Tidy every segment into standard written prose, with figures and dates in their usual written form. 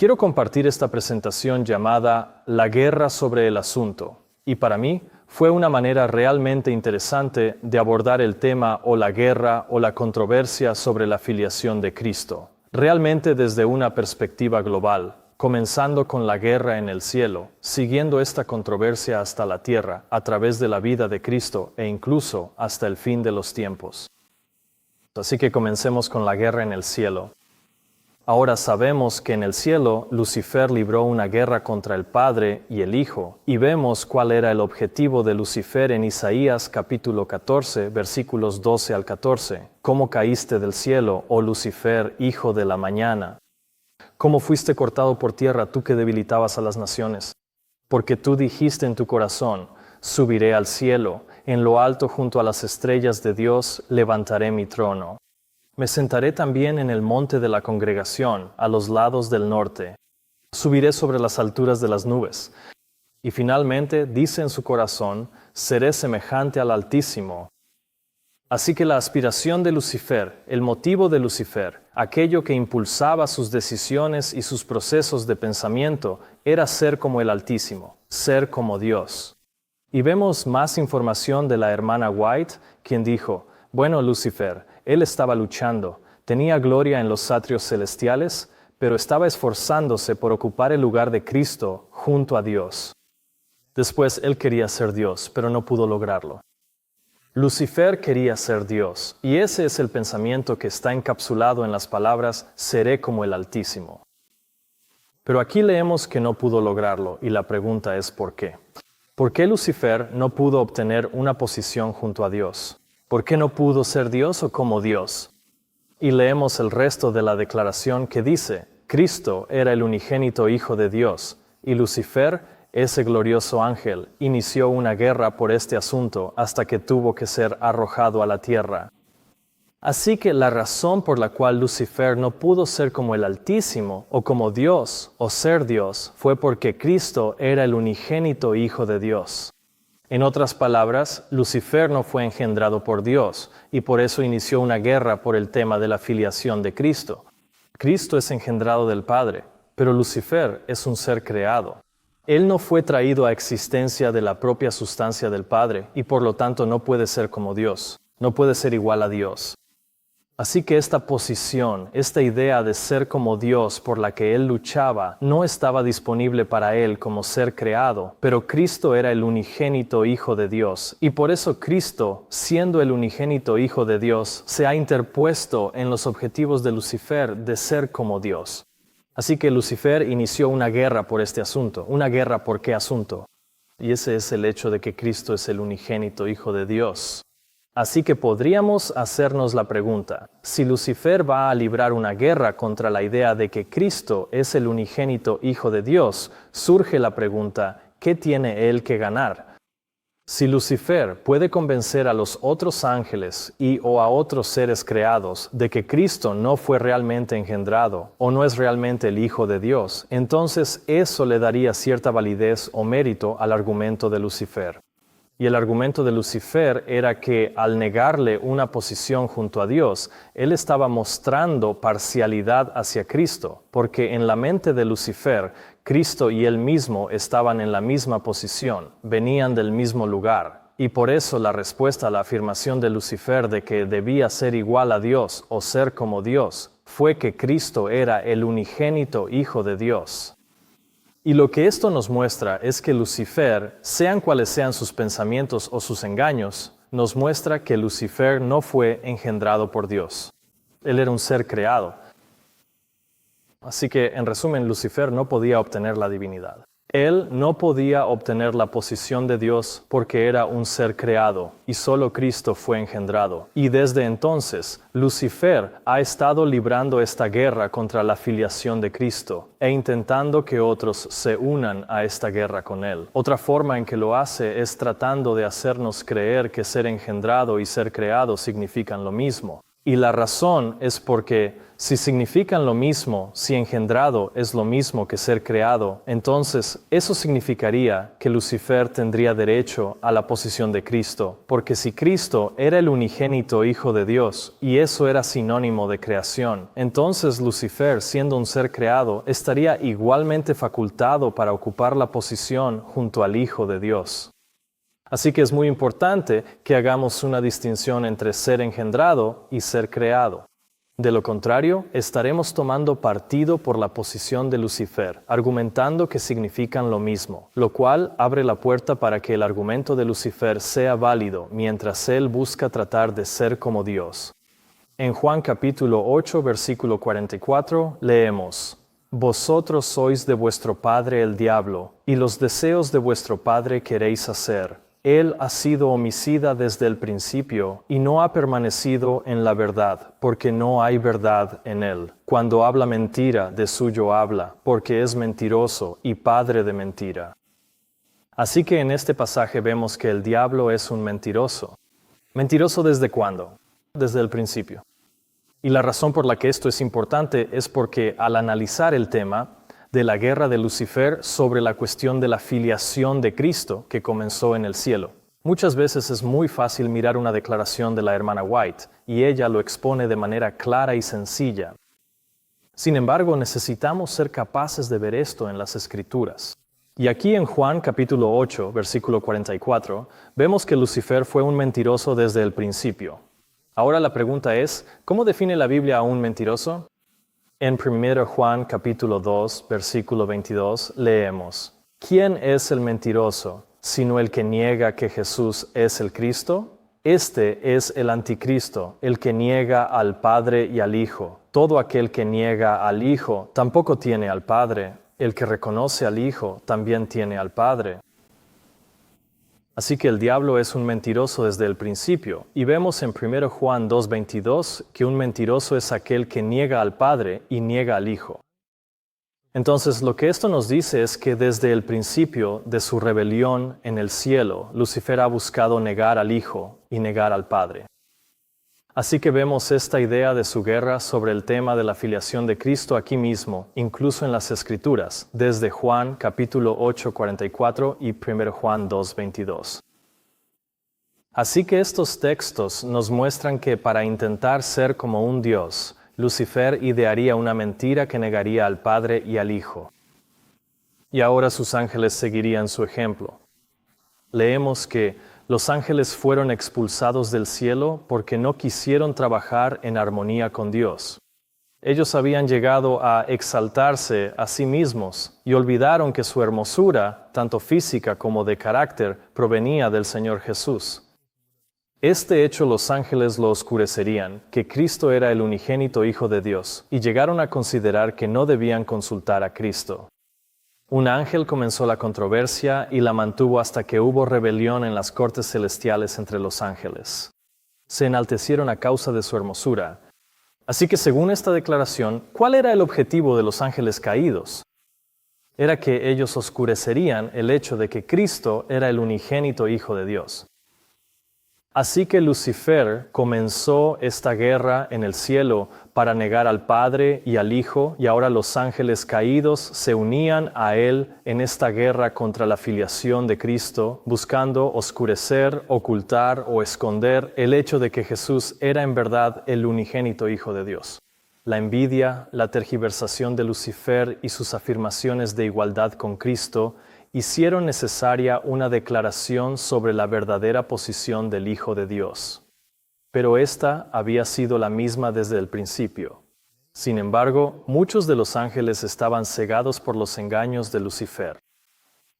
Quiero compartir esta presentación llamada La guerra sobre el asunto, y para mí fue una manera realmente interesante de abordar el tema o la guerra o la controversia sobre la filiación de Cristo, realmente desde una perspectiva global, comenzando con la guerra en el cielo, siguiendo esta controversia hasta la tierra a través de la vida de Cristo e incluso hasta el fin de los tiempos. Así que comencemos con la guerra en el cielo. Ahora sabemos que en el cielo Lucifer libró una guerra contra el Padre y el Hijo, y vemos cuál era el objetivo de Lucifer en Isaías capítulo 14, versículos 12 al 14. ¿Cómo caíste del cielo, oh Lucifer, hijo de la mañana? ¿Cómo fuiste cortado por tierra, tú que debilitabas a las naciones? Porque tú dijiste en tu corazón, subiré al cielo, en lo alto junto a las estrellas de Dios levantaré mi trono. Me sentaré también en el monte de la congregación, a los lados del norte. Subiré sobre las alturas de las nubes. Y finalmente dice en su corazón, seré semejante al Altísimo. Así que la aspiración de Lucifer, el motivo de Lucifer, aquello que impulsaba sus decisiones y sus procesos de pensamiento, era ser como el Altísimo, ser como Dios. Y vemos más información de la hermana White, quien dijo, bueno, Lucifer, él estaba luchando, tenía gloria en los atrios celestiales, pero estaba esforzándose por ocupar el lugar de Cristo junto a Dios. Después él quería ser Dios, pero no pudo lograrlo. Lucifer quería ser Dios, y ese es el pensamiento que está encapsulado en las palabras «seré como el Altísimo». Pero aquí leemos que no pudo lograrlo, y la pregunta es ¿por qué? ¿Por qué Lucifer no pudo obtener una posición junto a Dios? ¿Por qué no pudo ser Dios o como Dios? Y leemos el resto de la declaración que dice, Cristo era el unigénito Hijo de Dios, y Lucifer, ese glorioso ángel, inició una guerra por este asunto hasta que tuvo que ser arrojado a la tierra. Así que la razón por la cual Lucifer no pudo ser como el Altísimo, o como Dios, o ser Dios, fue porque Cristo era el unigénito Hijo de Dios. En otras palabras, Lucifer no fue engendrado por Dios, y por eso inició una guerra por el tema de la filiación de Cristo. Cristo es engendrado del Padre, pero Lucifer es un ser creado. Él no fue traído a existencia de la propia sustancia del Padre, y por lo tanto no puede ser como Dios, no puede ser igual a Dios. Así que esta posición, esta idea de ser como Dios por la que él luchaba, no estaba disponible para él como ser creado, pero Cristo era el unigénito Hijo de Dios, y por eso Cristo, siendo el unigénito Hijo de Dios, se ha interpuesto en los objetivos de Lucifer de ser como Dios. Así que Lucifer inició una guerra por este asunto. ¿Una guerra por qué asunto? Y ese es el hecho de que Cristo es el unigénito Hijo de Dios. Así que podríamos hacernos la pregunta, si Lucifer va a librar una guerra contra la idea de que Cristo es el unigénito Hijo de Dios, surge la pregunta, ¿qué tiene él que ganar? Si Lucifer puede convencer a los otros ángeles o a otros seres creados de que Cristo no fue realmente engendrado o no es realmente el Hijo de Dios, entonces eso le daría cierta validez o mérito al argumento de Lucifer. Y el argumento de Lucifer era que al negarle una posición junto a Dios, él estaba mostrando parcialidad hacia Cristo, porque en la mente de Lucifer, Cristo y él mismo estaban en la misma posición, venían del mismo lugar. Y por eso la respuesta a la afirmación de Lucifer de que debía ser igual a Dios o ser como Dios, fue que Cristo era el unigénito Hijo de Dios. Y lo que esto nos muestra es que Lucifer, sean cuales sean sus pensamientos o sus engaños, nos muestra que Lucifer no fue engendrado por Dios. Él era un ser creado. Así que, en resumen, Lucifer no podía obtener la divinidad. Él no podía obtener la posición de Dios porque era un ser creado y solo Cristo fue engendrado. Y desde entonces, Lucifer ha estado librando esta guerra contra la filiación de Cristo e intentando que otros se unan a esta guerra con él. Otra forma en que lo hace es tratando de hacernos creer que ser engendrado y ser creado significan lo mismo. Y la razón es porque si significan lo mismo, si engendrado es lo mismo que ser creado, entonces eso significaría que Lucifer tendría derecho a la posición de Cristo, porque si Cristo era el unigénito Hijo de Dios, y eso era sinónimo de creación, entonces Lucifer, siendo un ser creado, estaría igualmente facultado para ocupar la posición junto al Hijo de Dios. Así que es muy importante que hagamos una distinción entre ser engendrado y ser creado. De lo contrario, estaremos tomando partido por la posición de Lucifer, argumentando que significan lo mismo, lo cual abre la puerta para que el argumento de Lucifer sea válido mientras él busca tratar de ser como Dios. En Juan capítulo 8, versículo 44, leemos: Vosotros sois de vuestro padre el diablo, y los deseos de vuestro padre queréis hacer. Él ha sido homicida desde el principio y no ha permanecido en la verdad, porque no hay verdad en él. Cuando habla mentira, de suyo habla, porque es mentiroso y padre de mentira. Así que en este pasaje vemos que el diablo es un mentiroso. ¿Mentiroso desde cuándo? Desde el principio. Y la razón por la que esto es importante es porque al analizar el tema de la guerra de Lucifer sobre la cuestión de la filiación de Cristo que comenzó en el cielo. Muchas veces es muy fácil mirar una declaración de la hermana White y ella lo expone de manera clara y sencilla. Sin embargo, necesitamos ser capaces de ver esto en las Escrituras. Y aquí en Juan capítulo 8, versículo 44, vemos que Lucifer fue un mentiroso desde el principio. Ahora la pregunta es, ¿cómo define la Biblia a un mentiroso? En 1 Juan capítulo 2, versículo 22, leemos: ¿Quién es el mentiroso, sino el que niega que Jesús es el Cristo? Este es el anticristo, el que niega al Padre y al Hijo. Todo aquel que niega al Hijo tampoco tiene al Padre. El que reconoce al Hijo también tiene al Padre. Así que el diablo es un mentiroso desde el principio, y vemos en 1 Juan 2:22 que un mentiroso es aquel que niega al Padre y niega al Hijo. Entonces, lo que esto nos dice es que desde el principio de su rebelión en el cielo, Lucifer ha buscado negar al Hijo y negar al Padre. Así que vemos esta idea de su guerra sobre el tema de la filiación de Cristo aquí mismo, incluso en las Escrituras, desde Juan capítulo 8, 44 y 1 Juan 2, 22. Así que estos textos nos muestran que para intentar ser como un Dios, Lucifer idearía una mentira que negaría al Padre y al Hijo. Y ahora sus ángeles seguirían su ejemplo. Leemos que los ángeles fueron expulsados del cielo porque no quisieron trabajar en armonía con Dios. Ellos habían llegado a exaltarse a sí mismos y olvidaron que su hermosura, tanto física como de carácter, provenía del Señor Jesús. Este hecho los ángeles lo oscurecerían, que Cristo era el unigénito Hijo de Dios, y llegaron a considerar que no debían consultar a Cristo. Un ángel comenzó la controversia y la mantuvo hasta que hubo rebelión en las cortes celestiales entre los ángeles. Se enaltecieron a causa de su hermosura. Así que según esta declaración, ¿cuál era el objetivo de los ángeles caídos? Era que ellos oscurecerían el hecho de que Cristo era el unigénito Hijo de Dios. Así que Lucifer comenzó esta guerra en el cielo para negar al Padre y al Hijo, y ahora los ángeles caídos se unían a él en esta guerra contra la filiación de Cristo, buscando oscurecer, ocultar o esconder el hecho de que Jesús era en verdad el unigénito Hijo de Dios. La envidia, la tergiversación de Lucifer y sus afirmaciones de igualdad con Cristo hicieron necesaria una declaración sobre la verdadera posición del Hijo de Dios. Pero esta había sido la misma desde el principio. Sin embargo, muchos de los ángeles estaban cegados por los engaños de Lucifer.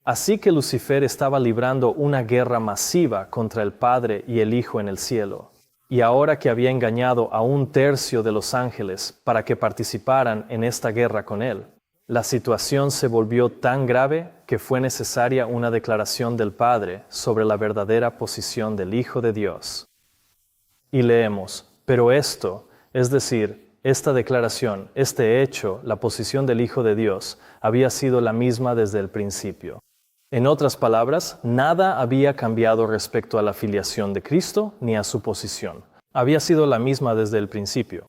Así que Lucifer estaba librando una guerra masiva contra el Padre y el Hijo en el cielo. Y ahora que había engañado a 1/3 de los ángeles para que participaran en esta guerra con él, la situación se volvió tan grave que fue necesaria una declaración del Padre sobre la verdadera posición del Hijo de Dios. Y leemos: pero esto, es decir, esta declaración, este hecho, la posición del Hijo de Dios, había sido la misma desde el principio. En otras palabras, nada había cambiado respecto a la filiación de Cristo ni a su posición. Había sido la misma desde el principio.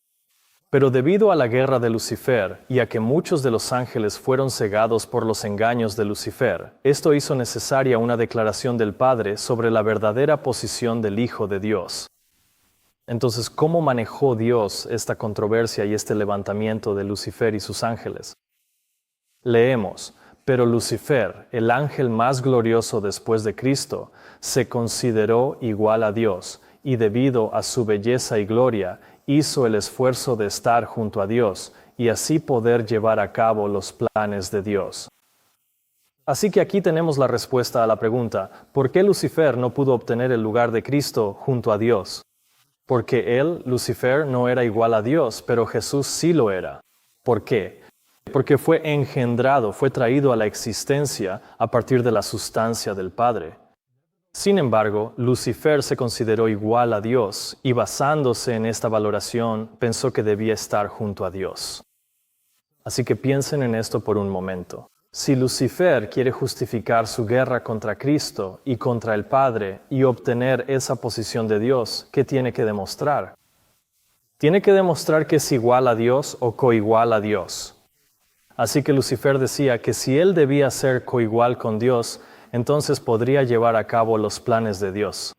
Pero debido a la guerra de Lucifer y a que muchos de los ángeles fueron cegados por los engaños de Lucifer, esto hizo necesaria una declaración del Padre sobre la verdadera posición del Hijo de Dios. Entonces, ¿cómo manejó Dios esta controversia y este levantamiento de Lucifer y sus ángeles? Leemos: pero Lucifer, el ángel más glorioso después de Cristo, se consideró igual a Dios, y debido a su belleza y gloria, hizo el esfuerzo de estar junto a Dios, y así poder llevar a cabo los planes de Dios. Así que aquí tenemos la respuesta a la pregunta: ¿por qué Lucifer no pudo obtener el lugar de Cristo junto a Dios? Porque él, Lucifer, no era igual a Dios, pero Jesús sí lo era. ¿Por qué? Porque fue engendrado, fue traído a la existencia a partir de la sustancia del Padre. Sin embargo, Lucifer se consideró igual a Dios y basándose en esta valoración, pensó que debía estar junto a Dios. Así que piensen en esto por un momento. Si Lucifer quiere justificar su guerra contra Cristo y contra el Padre y obtener esa posición de Dios, ¿qué tiene que demostrar? Tiene que demostrar que es igual a Dios o coigual a Dios. Así que Lucifer decía que si él debía ser coigual con Dios, entonces podría llevar a cabo los planes de Dios.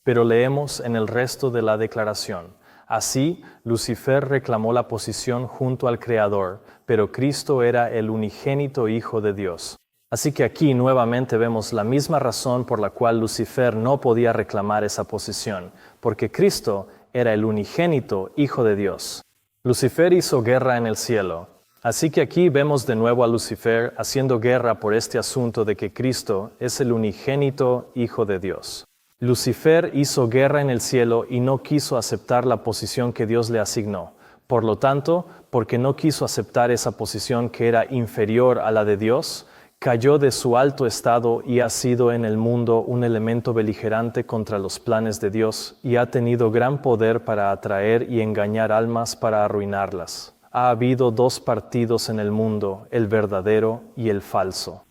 Pero leemos en el resto de la declaración: así, Lucifer reclamó la posición junto al Creador, pero Cristo era el unigénito Hijo de Dios. Así que aquí nuevamente vemos la misma razón por la cual Lucifer no podía reclamar esa posición, porque Cristo era el unigénito Hijo de Dios. Lucifer hizo guerra en el cielo. Así que aquí vemos de nuevo a Lucifer haciendo guerra por este asunto de que Cristo es el unigénito Hijo de Dios. Lucifer hizo guerra en el cielo y no quiso aceptar la posición que Dios le asignó. Por lo tanto, porque no quiso aceptar esa posición que era inferior a la de Dios, cayó de su alto estado y ha sido en el mundo un elemento beligerante contra los planes de Dios y ha tenido gran poder para atraer y engañar almas para arruinarlas. Ha habido dos partidos en el mundo, el verdadero y el falso.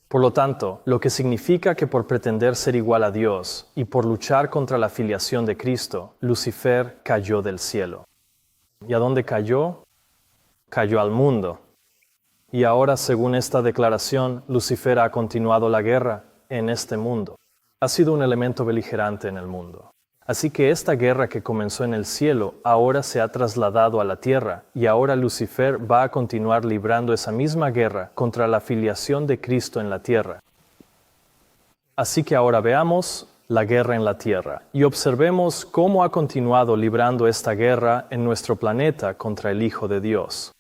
Por lo tanto, lo que significa que por pretender ser igual a Dios y por luchar contra la filiación de Cristo, Lucifer cayó del cielo. ¿Y a dónde cayó? Cayó al mundo. Y ahora, según esta declaración, Lucifer ha continuado la guerra en este mundo. Ha sido un elemento beligerante en el mundo. Así que esta guerra que comenzó en el cielo ahora se ha trasladado a la tierra y ahora Lucifer va a continuar librando esa misma guerra contra la filiación de Cristo en la tierra. Así que ahora veamos la guerra en la tierra y observemos cómo ha continuado librando esta guerra en nuestro planeta contra el Hijo de Dios.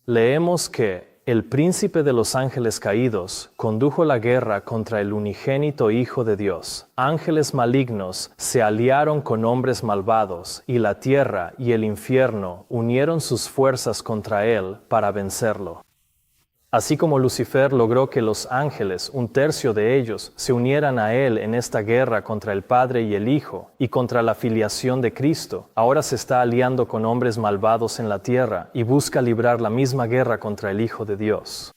Leemos que el príncipe de los ángeles caídos condujo la guerra contra el unigénito Hijo de Dios. Ángeles malignos se aliaron con hombres malvados, y la tierra y el infierno unieron sus fuerzas contra él para vencerlo. Así como Lucifer logró que los ángeles, un tercio de ellos, se unieran a él en esta guerra contra el Padre y el Hijo y contra la filiación de Cristo, ahora se está aliando con hombres malvados en la tierra y busca librar la misma guerra contra el Hijo de Dios.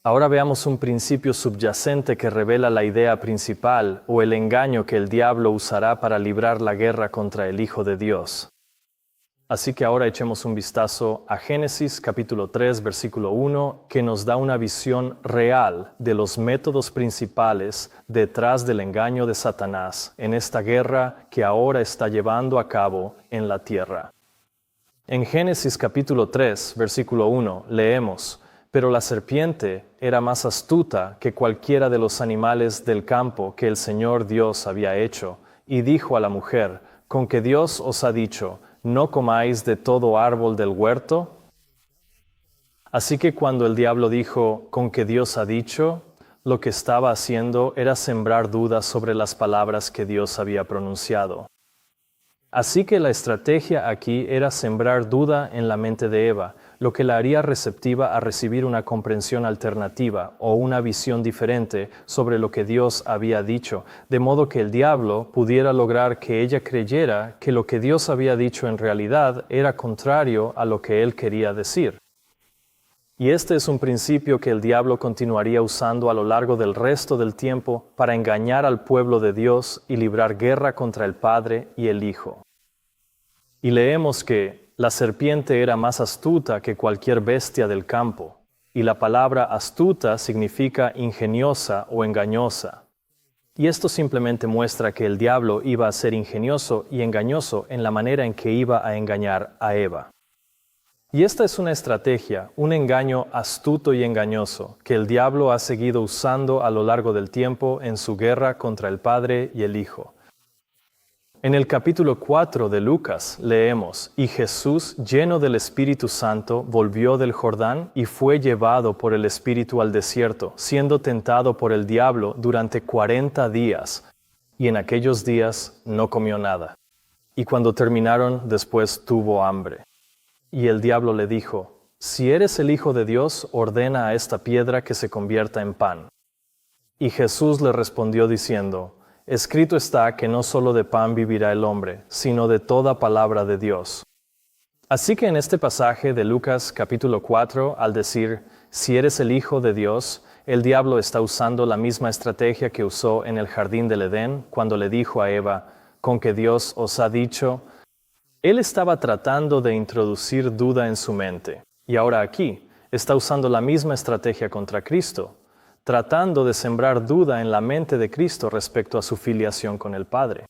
Ahora veamos un principio subyacente que revela la idea principal o el engaño que el diablo usará para librar la guerra contra el Hijo de Dios. Así que ahora echemos un vistazo a Génesis capítulo 3, versículo 1, que nos da una visión real de los métodos principales detrás del engaño de Satanás en esta guerra que ahora está llevando a cabo en la tierra. En Génesis capítulo 3, versículo 1, leemos: pero la serpiente era más astuta que cualquiera de los animales del campo que el Señor Dios había hecho, y dijo a la mujer: ¿con que Dios os ha dicho, no comáis de todo árbol del huerto? Así que cuando el diablo dijo, ¿con que Dios ha dicho?, lo que estaba haciendo era sembrar dudas sobre las palabras que Dios había pronunciado. Así que la estrategia aquí era sembrar duda en la mente de Eva, lo que la haría receptiva a recibir una comprensión alternativa o una visión diferente sobre lo que Dios había dicho, de modo que el diablo pudiera lograr que ella creyera que lo que Dios había dicho en realidad era contrario a lo que él quería decir. Y este es un principio que el diablo continuaría usando a lo largo del resto del tiempo para engañar al pueblo de Dios y librar guerra contra el Padre y el Hijo. Y leemos que la serpiente era más astuta que cualquier bestia del campo, y la palabra astuta significa ingeniosa o engañosa. Y esto simplemente muestra que el diablo iba a ser ingenioso y engañoso en la manera en que iba a engañar a Eva. Y esta es una estrategia, un engaño astuto y engañoso, que el diablo ha seguido usando a lo largo del tiempo en su guerra contra el Padre y el Hijo. En el capítulo 4 de Lucas leemos: «Y Jesús, lleno del Espíritu Santo, volvió del Jordán y fue llevado por el Espíritu al desierto, siendo tentado por el diablo durante 40 días. Y en aquellos días no comió nada. Y cuando terminaron, después tuvo hambre. Y el diablo le dijo: Si eres el Hijo de Dios, ordena a esta piedra que se convierta en pan. Y Jesús le respondió diciendo: Escrito está que no solo de pan vivirá el hombre, sino de toda palabra de Dios». Así que en este pasaje de Lucas capítulo 4, al decir, si eres el Hijo de Dios, el diablo está usando la misma estrategia que usó en el jardín del Edén, cuando le dijo a Eva, con que Dios os ha dicho. Él estaba tratando de introducir duda en su mente, y ahora aquí está usando la misma estrategia contra Cristo, tratando de sembrar duda en la mente de Cristo respecto a su filiación con el Padre.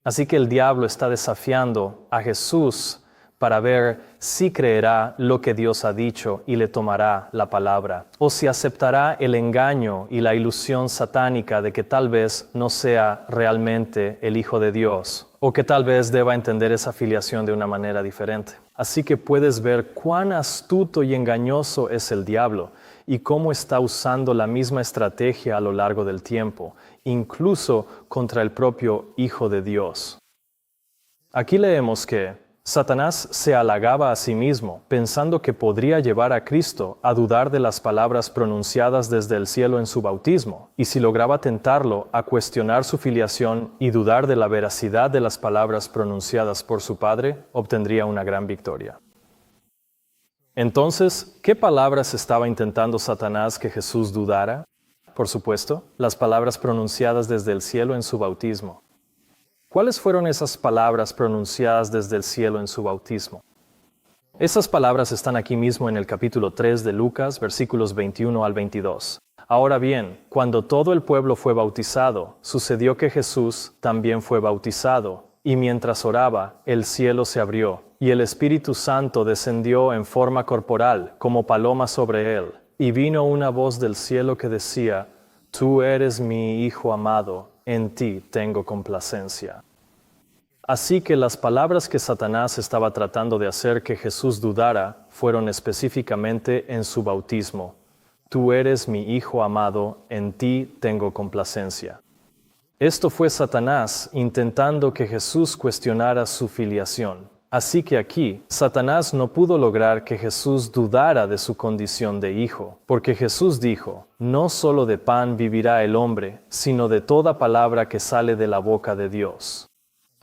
Así que el diablo está desafiando a Jesús para ver si creerá lo que Dios ha dicho y le tomará la palabra, o si aceptará el engaño y la ilusión satánica de que tal vez no sea realmente el Hijo de Dios, o que tal vez deba entender esa filiación de una manera diferente. Así que puedes ver cuán astuto y engañoso es el diablo, y cómo está usando la misma estrategia a lo largo del tiempo, incluso contra el propio Hijo de Dios. Aquí leemos que Satanás se halagaba a sí mismo, pensando que podría llevar a Cristo a dudar de las palabras pronunciadas desde el cielo en su bautismo, y si lograba tentarlo a cuestionar su filiación y dudar de la veracidad de las palabras pronunciadas por su Padre, obtendría una gran victoria. Entonces, ¿qué palabras estaba intentando Satanás que Jesús dudara? Por supuesto, las palabras pronunciadas desde el cielo en su bautismo. ¿Cuáles fueron esas palabras pronunciadas desde el cielo en su bautismo? Esas palabras están aquí mismo en el capítulo 3 de Lucas, versículos 21 al 22. Ahora bien, cuando todo el pueblo fue bautizado, sucedió que Jesús también fue bautizado, y mientras oraba, el cielo se abrió, y el Espíritu Santo descendió en forma corporal, como paloma sobre él, y vino una voz del cielo que decía: Tú eres mi Hijo amado, en ti tengo complacencia. Así que las palabras que Satanás estaba tratando de hacer que Jesús dudara fueron específicamente en su bautismo. Tú eres mi Hijo amado, en ti tengo complacencia. Esto fue Satanás intentando que Jesús cuestionara su filiación. Así que aquí, Satanás no pudo lograr que Jesús dudara de su condición de hijo, porque Jesús dijo: No solo de pan vivirá el hombre, sino de toda palabra que sale de la boca de Dios.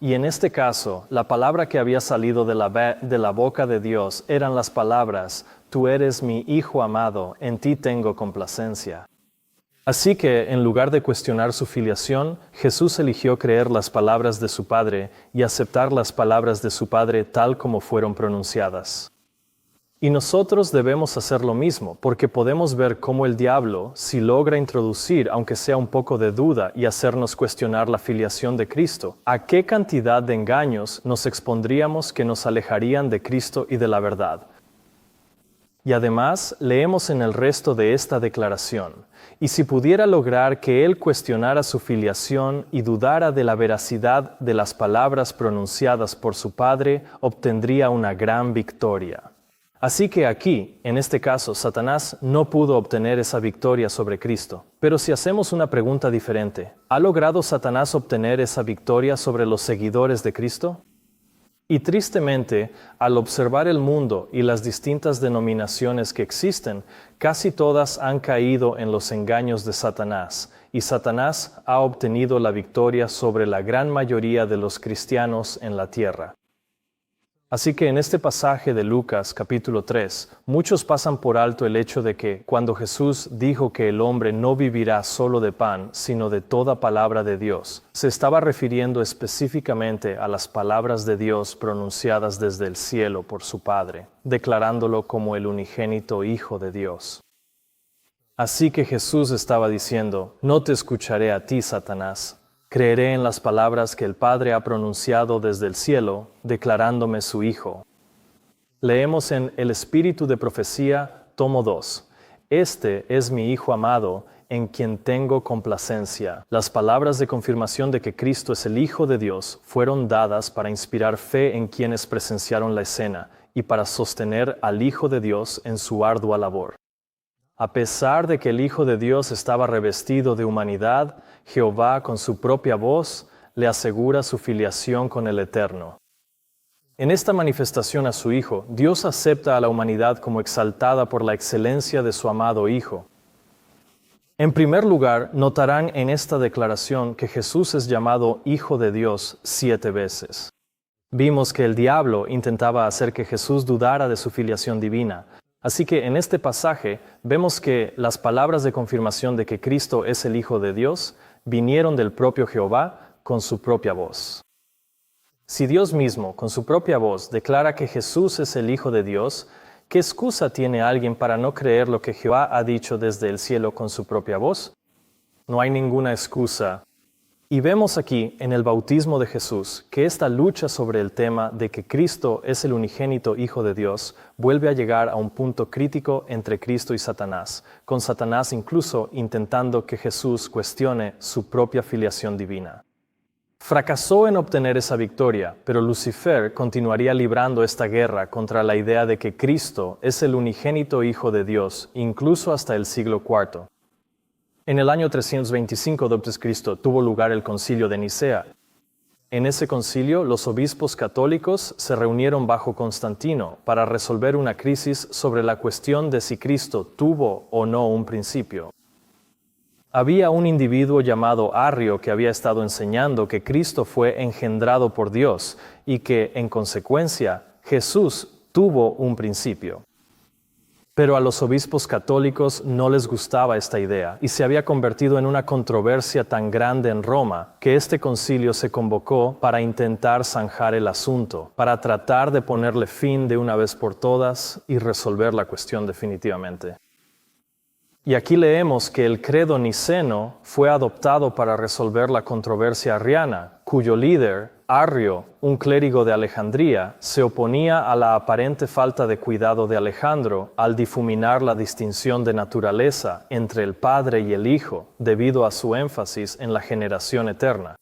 Y en este caso, la palabra que había salido de la boca de Dios eran las palabras: Tú eres mi Hijo amado, en ti tengo complacencia. Así que, en lugar de cuestionar su filiación, Jesús eligió creer las palabras de su Padre y aceptar las palabras de su Padre tal como fueron pronunciadas. Y nosotros debemos hacer lo mismo, porque podemos ver cómo el diablo, si logra introducir, aunque sea un poco de duda, y hacernos cuestionar la filiación de Cristo, a qué cantidad de engaños nos expondríamos que nos alejarían de Cristo y de la verdad. Y además, leemos en el resto de esta declaración: y si pudiera lograr que él cuestionara su filiación y dudara de la veracidad de las palabras pronunciadas por su Padre, obtendría una gran victoria. Así que aquí, en este caso, Satanás no pudo obtener esa victoria sobre Cristo. Pero si hacemos una pregunta diferente, ¿ha logrado Satanás obtener esa victoria sobre los seguidores de Cristo? Y tristemente, al observar el mundo y las distintas denominaciones que existen, casi todas han caído en los engaños de Satanás, y Satanás ha obtenido la victoria sobre la gran mayoría de los cristianos en la tierra. Así que en este pasaje de Lucas capítulo 3, muchos pasan por alto el hecho de que cuando Jesús dijo que el hombre no vivirá solo de pan, sino de toda palabra de Dios, se estaba refiriendo específicamente a las palabras de Dios pronunciadas desde el cielo por su Padre, declarándolo como el unigénito Hijo de Dios. Así que Jesús estaba diciendo: no te escucharé a ti, Satanás. Creeré en las palabras que el Padre ha pronunciado desde el cielo, declarándome su Hijo. Leemos en El Espíritu de Profecía, tomo 2. Este es mi Hijo amado, en quien tengo complacencia. Las palabras de confirmación de que Cristo es el Hijo de Dios fueron dadas para inspirar fe en quienes presenciaron la escena y para sostener al Hijo de Dios en su ardua labor. A pesar de que el Hijo de Dios estaba revestido de humanidad, Jehová con su propia voz le asegura su filiación con el Eterno. En esta manifestación a su Hijo, Dios acepta a la humanidad como exaltada por la excelencia de su amado Hijo. En primer lugar, notarán en esta declaración que Jesús es llamado Hijo de Dios 7 veces. Vimos que el diablo intentaba hacer que Jesús dudara de su filiación divina. Así que en este pasaje vemos que las palabras de confirmación de que Cristo es el Hijo de Dios vinieron del propio Jehová con su propia voz. Si Dios mismo, con su propia voz, declara que Jesús es el Hijo de Dios, ¿qué excusa tiene alguien para no creer lo que Jehová ha dicho desde el cielo con su propia voz? No hay ninguna excusa. Y vemos aquí, en el bautismo de Jesús, que esta lucha sobre el tema de que Cristo es el unigénito Hijo de Dios vuelve a llegar a un punto crítico entre Cristo y Satanás, con Satanás incluso intentando que Jesús cuestione su propia filiación divina. Fracasó en obtener esa victoria, pero Lucifer continuaría librando esta guerra contra la idea de que Cristo es el unigénito Hijo de Dios, incluso hasta el siglo IV. En el año 325 d.C. tuvo lugar el Concilio de Nicea. En ese concilio, los obispos católicos se reunieron bajo Constantino para resolver una crisis sobre la cuestión de si Cristo tuvo o no un principio. Había un individuo llamado Arrio que había estado enseñando que Cristo fue engendrado por Dios y que, en consecuencia, Jesús tuvo un principio. Pero a los obispos católicos no les gustaba esta idea y se había convertido en una controversia tan grande en Roma que este concilio se convocó para intentar zanjar el asunto, para tratar de ponerle fin de una vez por todas y resolver la cuestión definitivamente. Y aquí leemos que el credo niceno fue adoptado para resolver la controversia arriana, cuyo líder, Arrio, un clérigo de Alejandría, se oponía a la aparente falta de cuidado de Alejandro al difuminar la distinción de naturaleza entre el Padre y el Hijo, debido a su énfasis en la generación eterna.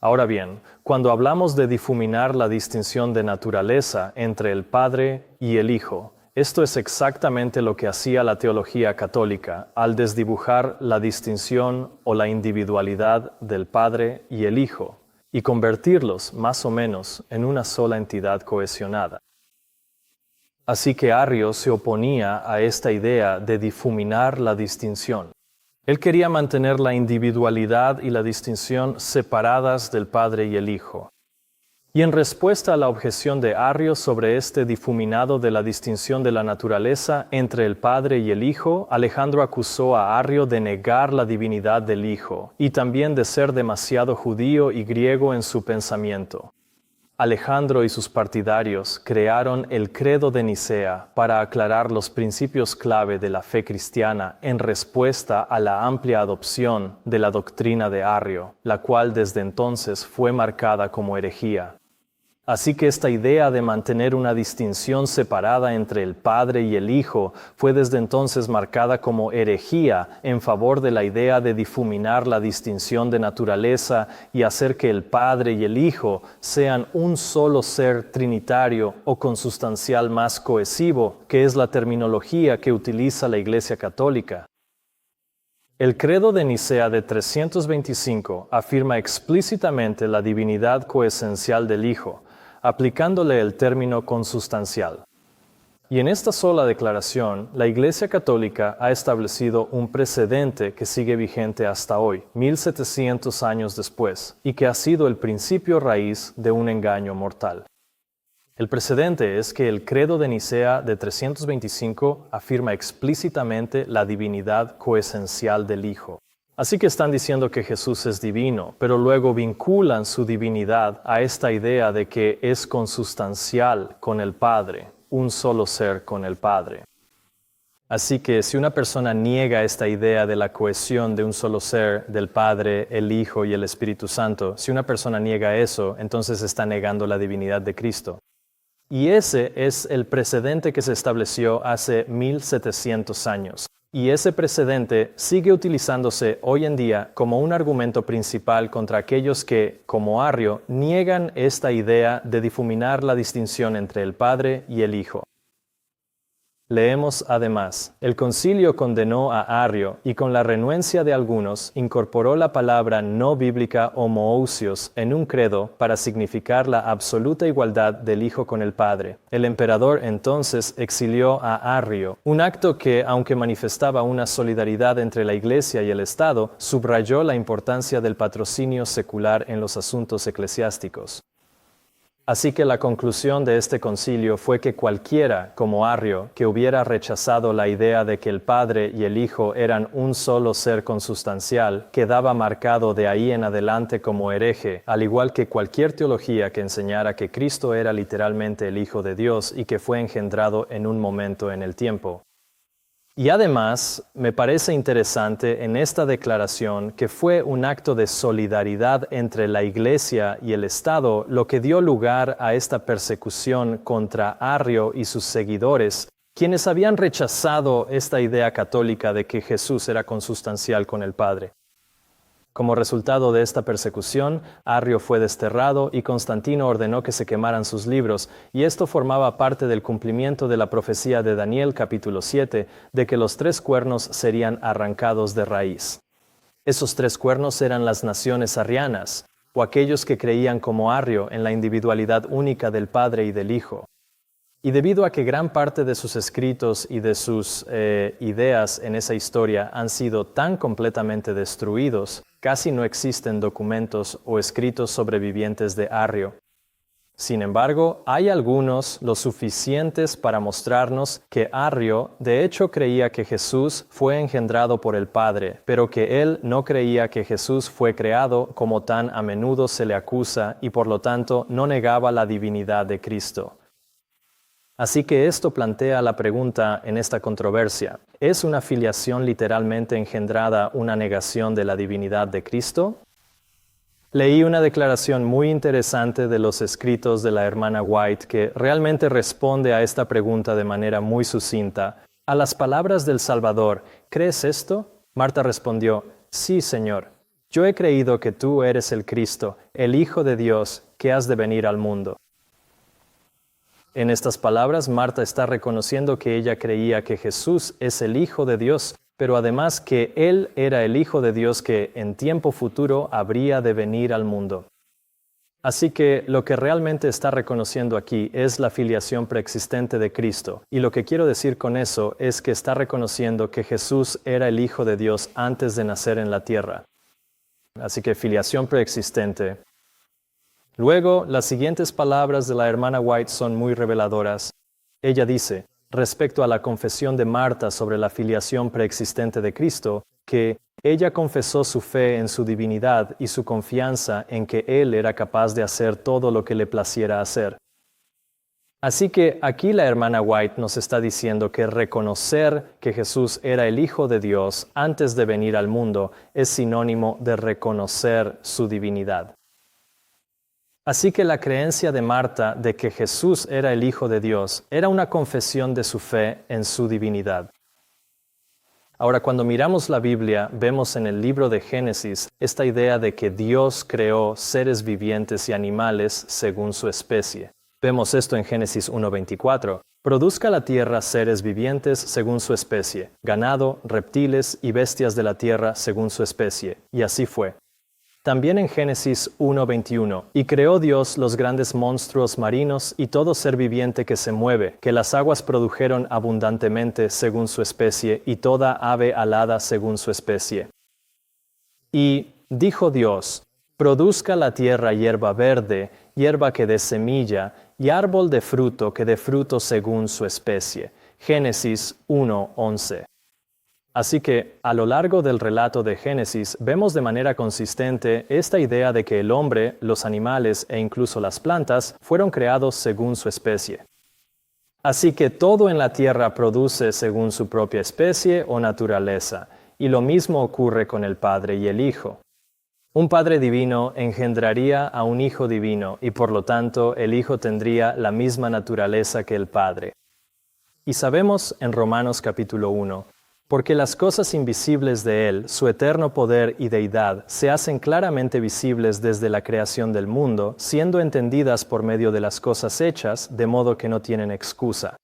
Ahora bien, cuando hablamos de difuminar la distinción de naturaleza entre el Padre y el Hijo, esto es exactamente lo que hacía la teología católica al desdibujar la distinción o la individualidad del Padre y el Hijo y convertirlos más o menos en una sola entidad cohesionada. Así que Arrio se oponía a esta idea de difuminar la distinción. Él quería mantener la individualidad y la distinción separadas del Padre y el Hijo. Y en respuesta a la objeción de Arrio sobre este difuminado de la distinción de la naturaleza entre el Padre y el Hijo, Alejandro acusó a Arrio de negar la divinidad del Hijo y también de ser demasiado judío y griego en su pensamiento. Alejandro y sus partidarios crearon el Credo de Nicea para aclarar los principios clave de la fe cristiana en respuesta a la amplia adopción de la doctrina de Arrio, la cual desde entonces fue marcada como herejía. Así que esta idea de mantener una distinción separada entre el Padre y el Hijo fue desde entonces marcada como herejía en favor de la idea de difuminar la distinción de naturaleza y hacer que el Padre y el Hijo sean un solo ser trinitario o consustancial más cohesivo, que es la terminología que utiliza la Iglesia Católica. El Credo de Nicea de 325 afirma explícitamente la divinidad coesencial del Hijo, aplicándole el término consustancial. Y en esta sola declaración, la Iglesia Católica ha establecido un precedente que sigue vigente hasta hoy, 1700 años después, y que ha sido el principio raíz de un engaño mortal. El precedente es que el Credo de Nicea de 325 afirma explícitamente la divinidad coesencial del Hijo. Así que están diciendo que Jesús es divino, pero luego vinculan su divinidad a esta idea de que es consustancial con el Padre, un solo ser con el Padre. Así que si una persona niega esta idea de la cohesión de un solo ser, del Padre, el Hijo y el Espíritu Santo, si una persona niega eso, entonces está negando la divinidad de Cristo. Y ese es el precedente que se estableció hace 1700 años. Y ese precedente sigue utilizándose hoy en día como un argumento principal contra aquellos que, como Arrio, niegan esta idea de difuminar la distinción entre el Padre y el Hijo. Leemos además, el concilio condenó a Arrio y con la renuencia de algunos incorporó la palabra no bíblica homoousios en un credo para significar la absoluta igualdad del Hijo con el Padre. El emperador entonces exilió a Arrio, un acto que, aunque manifestaba una solidaridad entre la Iglesia y el Estado, subrayó la importancia del patrocinio secular en los asuntos eclesiásticos. Así que la conclusión de este concilio fue que cualquiera, como Arrio, que hubiera rechazado la idea de que el Padre y el Hijo eran un solo ser consustancial, quedaba marcado de ahí en adelante como hereje, al igual que cualquier teología que enseñara que Cristo era literalmente el Hijo de Dios y que fue engendrado en un momento en el tiempo. Y además, me parece interesante en esta declaración que fue un acto de solidaridad entre la Iglesia y el Estado lo que dio lugar a esta persecución contra Arrio y sus seguidores, quienes habían rechazado esta idea católica de que Jesús era consustancial con el Padre. Como resultado de esta persecución, Arrio fue desterrado y Constantino ordenó que se quemaran sus libros, y esto formaba parte del cumplimiento de la profecía de Daniel capítulo 7, de que los 3 cuernos serían arrancados de raíz. Esos 3 cuernos eran las naciones arrianas, o aquellos que creían como Arrio en la individualidad única del Padre y del Hijo. Y debido a que gran parte de sus escritos y de sus ideas en esa historia han sido tan completamente destruidos, casi no existen documentos o escritos sobrevivientes de Arrio. Sin embargo, hay algunos lo suficientes para mostrarnos que Arrio de hecho creía que Jesús fue engendrado por el Padre, pero que él no creía que Jesús fue creado como tan a menudo se le acusa y por lo tanto no negaba la divinidad de Cristo. Así que esto plantea la pregunta en esta controversia: ¿es una filiación literalmente engendrada una negación de la divinidad de Cristo? Leí una declaración muy interesante de los escritos de la hermana White que realmente responde a esta pregunta de manera muy sucinta. A las palabras del Salvador, ¿crees esto? Marta respondió, sí, Señor. Yo he creído que tú eres el Cristo, el Hijo de Dios, que has de venir al mundo. En estas palabras, Marta está reconociendo que ella creía que Jesús es el Hijo de Dios, pero además que Él era el Hijo de Dios que en tiempo futuro habría de venir al mundo. Así que lo que realmente está reconociendo aquí es la filiación preexistente de Cristo, y lo que quiero decir con eso es que está reconociendo que Jesús era el Hijo de Dios antes de nacer en la tierra. Así que filiación preexistente. Luego, las siguientes palabras de la hermana White son muy reveladoras. Ella dice, respecto a la confesión de Marta sobre la filiación preexistente de Cristo, que ella confesó su fe en su divinidad y su confianza en que Él era capaz de hacer todo lo que le placiera hacer. Así que aquí la hermana White nos está diciendo que reconocer que Jesús era el Hijo de Dios antes de venir al mundo es sinónimo de reconocer su divinidad. Así que la creencia de Marta de que Jesús era el Hijo de Dios era una confesión de su fe en su divinidad. Ahora, cuando miramos la Biblia, vemos en el libro de Génesis esta idea de que Dios creó seres vivientes y animales según su especie. Vemos esto en Génesis 1:24. Produzca la tierra seres vivientes según su especie, ganado, reptiles y bestias de la tierra según su especie. Y así fue. También en Génesis 1:21, y creó Dios los grandes monstruos marinos y todo ser viviente que se mueve, que las aguas produjeron abundantemente según su especie, y toda ave alada según su especie. Y dijo Dios, produzca la tierra hierba verde, hierba que dé semilla, y árbol de fruto que dé fruto según su especie. Génesis 1:11. Así que, a lo largo del relato de Génesis, vemos de manera consistente esta idea de que el hombre, los animales e incluso las plantas fueron creados según su especie. Así que todo en la tierra produce según su propia especie o naturaleza, y lo mismo ocurre con el Padre y el Hijo. Un Padre divino engendraría a un Hijo divino, y por lo tanto el Hijo tendría la misma naturaleza que el Padre. Y sabemos en Romanos capítulo 1, porque las cosas invisibles de Él, su eterno poder y deidad, se hacen claramente visibles desde la creación del mundo, siendo entendidas por medio de las cosas hechas, de modo que no tienen excusa.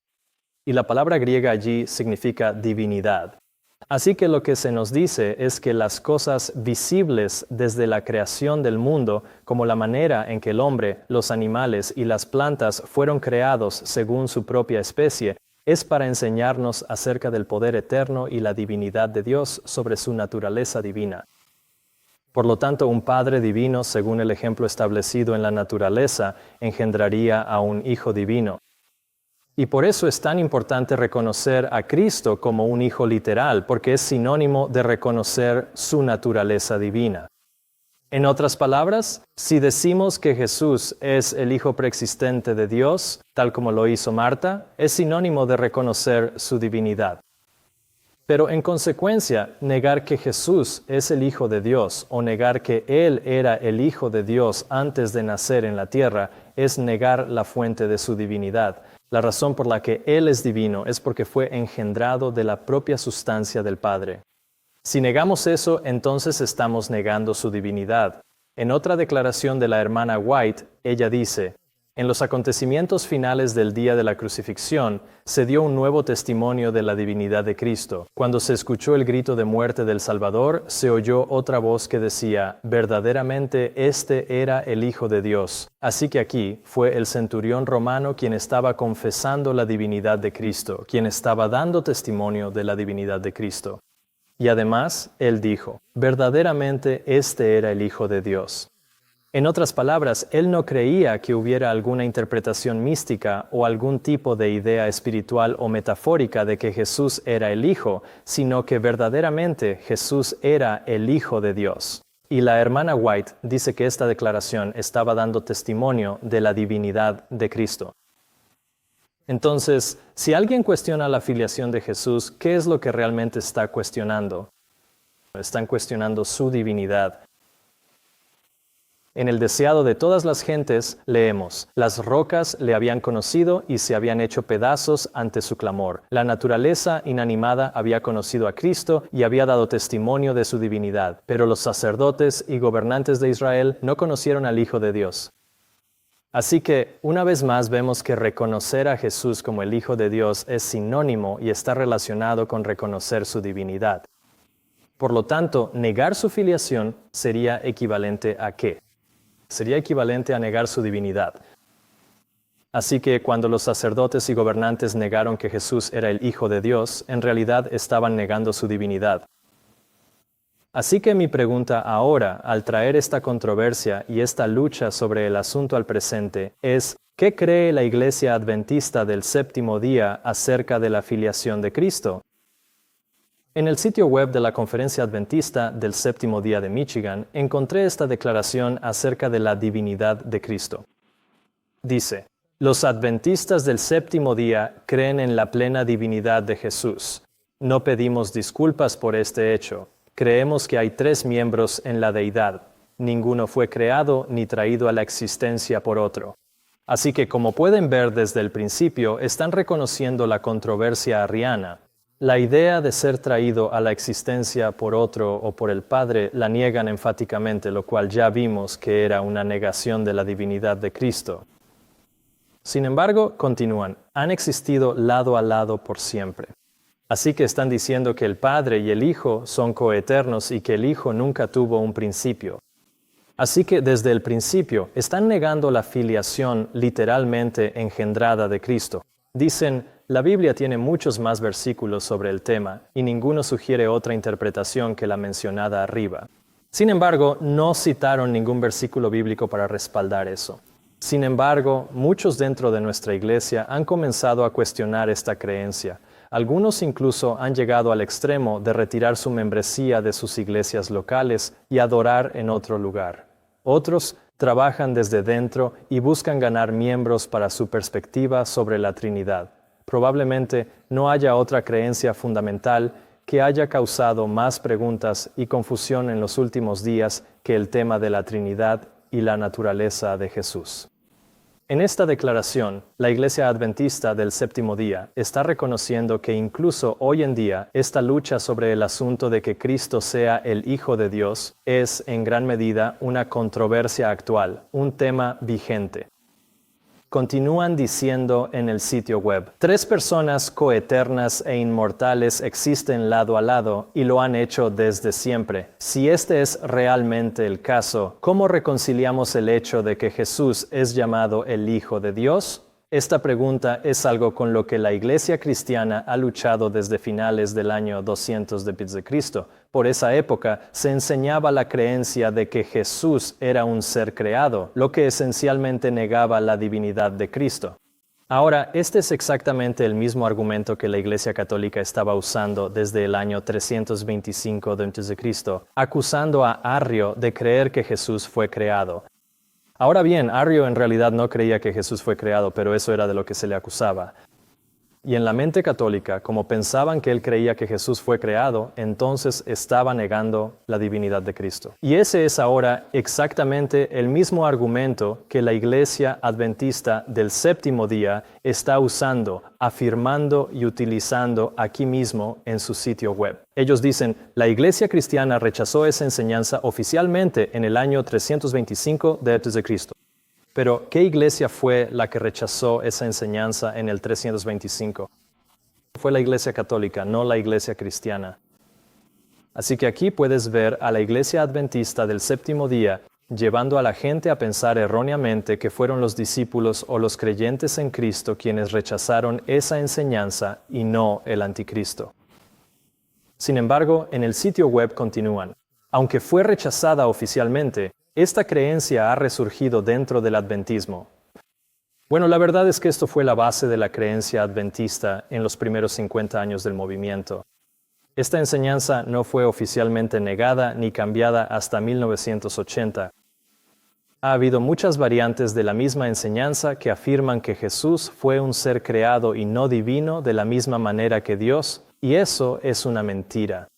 Y la palabra griega allí significa divinidad. Así que lo que se nos dice es que las cosas visibles desde la creación del mundo, como la manera en que el hombre, los animales y las plantas fueron creados según su propia especie, es para enseñarnos acerca del poder eterno y la divinidad de Dios sobre su naturaleza divina. Por lo tanto, un Padre divino, según el ejemplo establecido en la naturaleza, engendraría a un Hijo divino. Y por eso es tan importante reconocer a Cristo como un Hijo literal, porque es sinónimo de reconocer su naturaleza divina. En otras palabras, si decimos que Jesús es el Hijo preexistente de Dios, tal como lo hizo Marta, es sinónimo de reconocer su divinidad. Pero en consecuencia, negar que Jesús es el Hijo de Dios o negar que Él era el Hijo de Dios antes de nacer en la tierra es negar la fuente de su divinidad. La razón por la que Él es divino es porque fue engendrado de la propia sustancia del Padre. Si negamos eso, entonces estamos negando su divinidad. En otra declaración de la hermana White, ella dice, en los acontecimientos finales del día de la crucifixión, se dio un nuevo testimonio de la divinidad de Cristo. Cuando se escuchó el grito de muerte del Salvador, se oyó otra voz que decía, verdaderamente este era el Hijo de Dios. Así que aquí fue el centurión romano quien estaba confesando la divinidad de Cristo, quien estaba dando testimonio de la divinidad de Cristo. Y además, él dijo, verdaderamente este era el Hijo de Dios. En otras palabras, él no creía que hubiera alguna interpretación mística o algún tipo de idea espiritual o metafórica de que Jesús era el Hijo, sino que verdaderamente Jesús era el Hijo de Dios. Y la hermana White dice que esta declaración estaba dando testimonio de la divinidad de Cristo. Entonces, si alguien cuestiona la filiación de Jesús, ¿qué es lo que realmente está cuestionando? Están cuestionando su divinidad. En el deseado de todas las gentes, leemos, las rocas le habían conocido y se habían hecho pedazos ante su clamor. La naturaleza inanimada había conocido a Cristo y había dado testimonio de su divinidad, pero los sacerdotes y gobernantes de Israel no conocieron al Hijo de Dios. Así que, una vez más vemos que reconocer a Jesús como el Hijo de Dios es sinónimo y está relacionado con reconocer su divinidad. Por lo tanto, negar su filiación sería equivalente ¿a qué? Sería equivalente a negar su divinidad. Así que cuando los sacerdotes y gobernantes negaron que Jesús era el Hijo de Dios, en realidad estaban negando su divinidad. Así que mi pregunta ahora, al traer esta controversia y esta lucha sobre el asunto al presente, es, ¿qué cree la Iglesia Adventista del Séptimo Día acerca de la filiación de Cristo? En el sitio web de la Conferencia Adventista del Séptimo Día de Michigan, encontré esta declaración acerca de la divinidad de Cristo. Dice, los adventistas del Séptimo Día creen en la plena divinidad de Jesús. No pedimos disculpas por este hecho. Creemos que hay 3 miembros en la deidad. Ninguno fue creado ni traído a la existencia por otro. Así que, como pueden ver desde el principio, están reconociendo la controversia arriana. La idea de ser traído a la existencia por otro o por el Padre la niegan enfáticamente, lo cual ya vimos que era una negación de la divinidad de Cristo. Sin embargo, continúan, han existido lado a lado por siempre. Así que están diciendo que el Padre y el Hijo son coeternos y que el Hijo nunca tuvo un principio. Así que desde el principio están negando la filiación literalmente engendrada de Cristo. Dicen, la Biblia tiene muchos más versículos sobre el tema y ninguno sugiere otra interpretación que la mencionada arriba. Sin embargo, no citaron ningún versículo bíblico para respaldar eso. Sin embargo, muchos dentro de nuestra iglesia han comenzado a cuestionar esta creencia. Algunos incluso han llegado al extremo de retirar su membresía de sus iglesias locales y adorar en otro lugar. Otros trabajan desde dentro y buscan ganar miembros para su perspectiva sobre la Trinidad. Probablemente no haya otra creencia fundamental que haya causado más preguntas y confusión en los últimos días que el tema de la Trinidad y la naturaleza de Jesús. En esta declaración, la Iglesia Adventista del Séptimo Día está reconociendo que incluso hoy en día esta lucha sobre el asunto de que Cristo sea el Hijo de Dios es en gran medida una controversia actual, un tema vigente. Continúan diciendo en el sitio web: 3 personas coeternas e inmortales existen lado a lado y lo han hecho desde siempre. Si este es realmente el caso, ¿cómo reconciliamos el hecho de que Jesús es llamado el Hijo de Dios? Esta pregunta es algo con lo que la Iglesia cristiana ha luchado desde finales del año 200 de Cristo. Por esa época se enseñaba la creencia de que Jesús era un ser creado, lo que esencialmente negaba la divinidad de Cristo. Ahora, este es exactamente el mismo argumento que la Iglesia Católica estaba usando desde el año 325 de acusando a Arrio de creer que Jesús fue creado. Ahora bien, Arrio en realidad no creía que Jesús fue creado, pero eso era de lo que se le acusaba. Y en la mente católica, como pensaban que él creía que Jesús fue creado, entonces estaba negando la divinidad de Cristo. Y ese es ahora exactamente el mismo argumento que la Iglesia Adventista del Séptimo Día está usando, afirmando y utilizando aquí mismo en su sitio web. Ellos dicen: la Iglesia cristiana rechazó esa enseñanza oficialmente en el año 325 de Cristo. Pero, ¿qué iglesia fue la que rechazó esa enseñanza en el 325? Fue la Iglesia Católica, no la Iglesia Cristiana. Así que aquí puedes ver a la Iglesia Adventista del Séptimo Día llevando a la gente a pensar erróneamente que fueron los discípulos o los creyentes en Cristo quienes rechazaron esa enseñanza y no el anticristo. Sin embargo, en el sitio web continúan: aunque fue rechazada oficialmente, esta creencia ha resurgido dentro del adventismo. Bueno, la verdad es que esto fue la base de la creencia adventista en los primeros 50 años del movimiento. Esta enseñanza no fue oficialmente negada ni cambiada hasta 1980. Ha habido muchas variantes de la misma enseñanza que afirman que Jesús fue un ser creado y no divino de la misma manera que Dios, y eso es una mentira.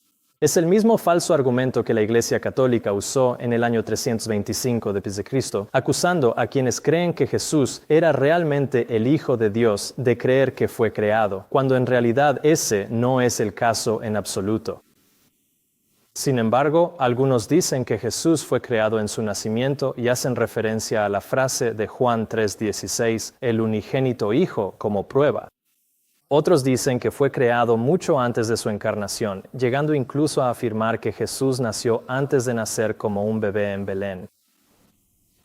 Es el mismo falso argumento que la Iglesia Católica usó en el año 325 de acusando a quienes creen que Jesús era realmente el Hijo de Dios de creer que fue creado, cuando en realidad ese no es el caso en absoluto. Sin embargo, algunos dicen que Jesús fue creado en su nacimiento y hacen referencia a la frase de Juan 3:16, el unigénito Hijo, como prueba. Otros dicen que fue creado mucho antes de su encarnación, llegando incluso a afirmar que Jesús nació antes de nacer como un bebé en Belén.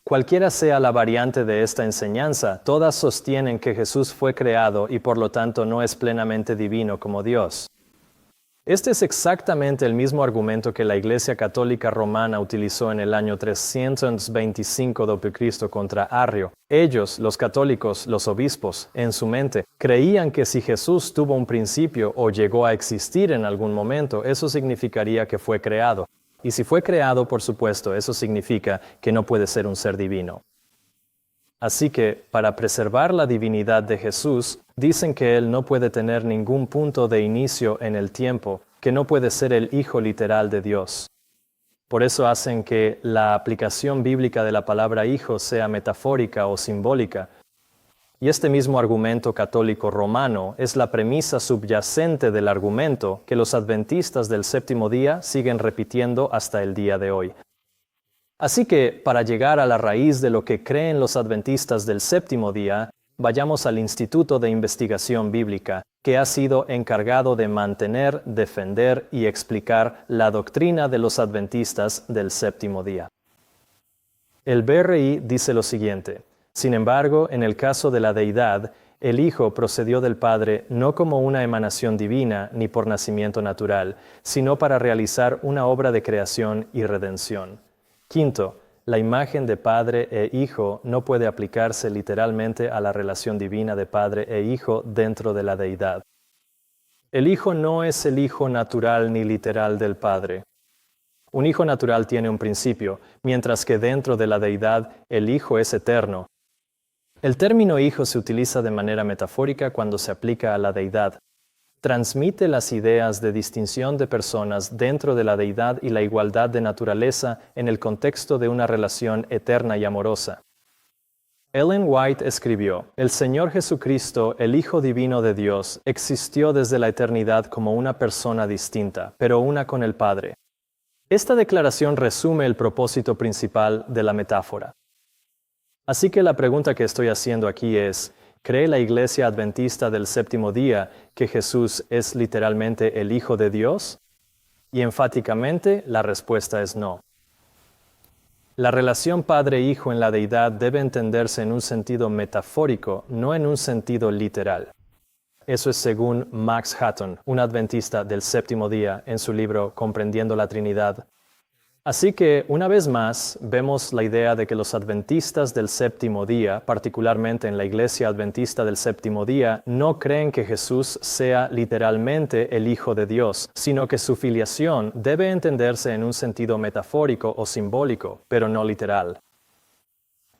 Cualquiera sea la variante de esta enseñanza, todas sostienen que Jesús fue creado y por lo tanto no es plenamente divino como Dios. Este es exactamente el mismo argumento que la Iglesia Católica Romana utilizó en el año 325 d.C. contra Arrio. Ellos, los católicos, los obispos, en su mente, creían que si Jesús tuvo un principio o llegó a existir en algún momento, eso significaría que fue creado. Y si fue creado, por supuesto, eso significa que no puede ser un ser divino. Así que, para preservar la divinidad de Jesús, dicen que Él no puede tener ningún punto de inicio en el tiempo, que no puede ser el Hijo literal de Dios. Por eso hacen que la aplicación bíblica de la palabra hijo sea metafórica o simbólica. Y este mismo argumento católico romano es la premisa subyacente del argumento que los adventistas del séptimo día siguen repitiendo hasta el día de hoy. Así que, para llegar a la raíz de lo que creen los adventistas del séptimo día, vayamos al Instituto de Investigación Bíblica, que ha sido encargado de mantener, defender y explicar la doctrina de los adventistas del séptimo día. El BRI dice lo siguiente: sin embargo, en el caso de la deidad, el Hijo procedió del Padre no como una emanación divina ni por nacimiento natural, sino para realizar una obra de creación y redención. Quinto, la imagen de Padre e Hijo no puede aplicarse literalmente a la relación divina de Padre e Hijo dentro de la deidad. El Hijo no es el Hijo natural ni literal del Padre. Un Hijo natural tiene un principio, mientras que dentro de la deidad el Hijo es eterno. El término Hijo se utiliza de manera metafórica cuando se aplica a la deidad. Transmite las ideas de distinción de personas dentro de la deidad y la igualdad de naturaleza en el contexto de una relación eterna y amorosa. Ellen White escribió: "El Señor Jesucristo, el Hijo Divino de Dios, existió desde la eternidad como una persona distinta, pero una con el Padre". Esta declaración resume el propósito principal de la metáfora. Así que la pregunta que estoy haciendo aquí es: ¿cree la Iglesia Adventista del Séptimo Día que Jesús es literalmente el Hijo de Dios? Y enfáticamente la respuesta es no. La relación padre-hijo en la deidad debe entenderse en un sentido metafórico, no en un sentido literal. Eso es según Max Hatton, un adventista del Séptimo Día, en su libro Comprendiendo la Trinidad. Así que, una vez más, vemos la idea de que los adventistas del Séptimo Día, particularmente en la Iglesia Adventista del Séptimo Día, no creen que Jesús sea literalmente el Hijo de Dios, sino que su filiación debe entenderse en un sentido metafórico o simbólico, pero no literal.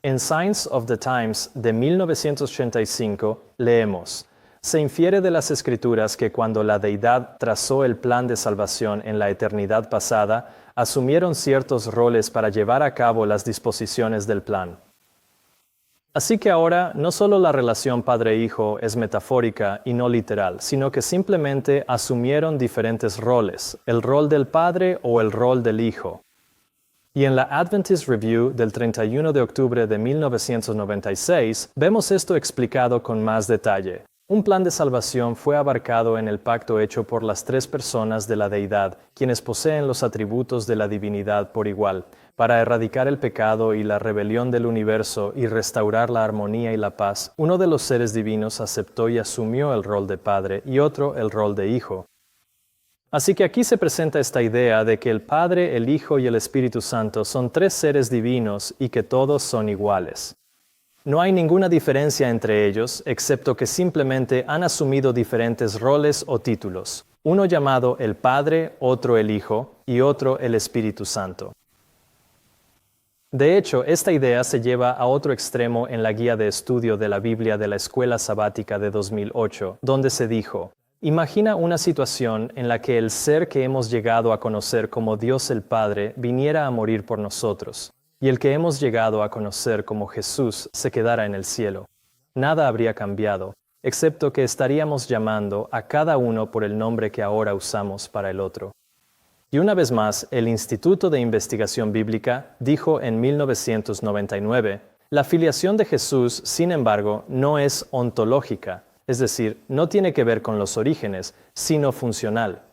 En Signs of the Times de 1985 leemos: "Se infiere de las Escrituras que cuando la deidad trazó el plan de salvación en la eternidad pasada, asumieron ciertos roles para llevar a cabo las disposiciones del plan". Así que ahora no solo la relación padre-hijo es metafórica y no literal, sino que simplemente asumieron diferentes roles, el rol del padre o el rol del hijo. Y en la Adventist Review del 31 de octubre de 1996 vemos esto explicado con más detalle. Un plan de salvación fue abarcado en el pacto hecho por las tres personas de la deidad, quienes poseen los atributos de la divinidad por igual, para erradicar el pecado y la rebelión del universo y restaurar la armonía y la paz. Uno de los seres divinos aceptó y asumió el rol de padre y otro el rol de hijo. Así que aquí se presenta esta idea de que el Padre, el Hijo y el Espíritu Santo son tres seres divinos y que todos son iguales. No hay ninguna diferencia entre ellos, excepto que simplemente han asumido diferentes roles o títulos, uno llamado el Padre, otro el Hijo y otro el Espíritu Santo. De hecho, esta idea se lleva a otro extremo en la guía de estudio de la Biblia de la Escuela Sabática de 2008, donde se dijo: "Imagina una situación en la que el ser que hemos llegado a conocer como Dios el Padre viniera a morir por nosotros, y el que hemos llegado a conocer como Jesús se quedara en el cielo. Nada habría cambiado, excepto que estaríamos llamando a cada uno por el nombre que ahora usamos para el otro". Y una vez más, el Instituto de Investigación Bíblica dijo en 1999, la filiación de Jesús, sin embargo, no es ontológica, es decir, no tiene que ver con los orígenes, sino funcional.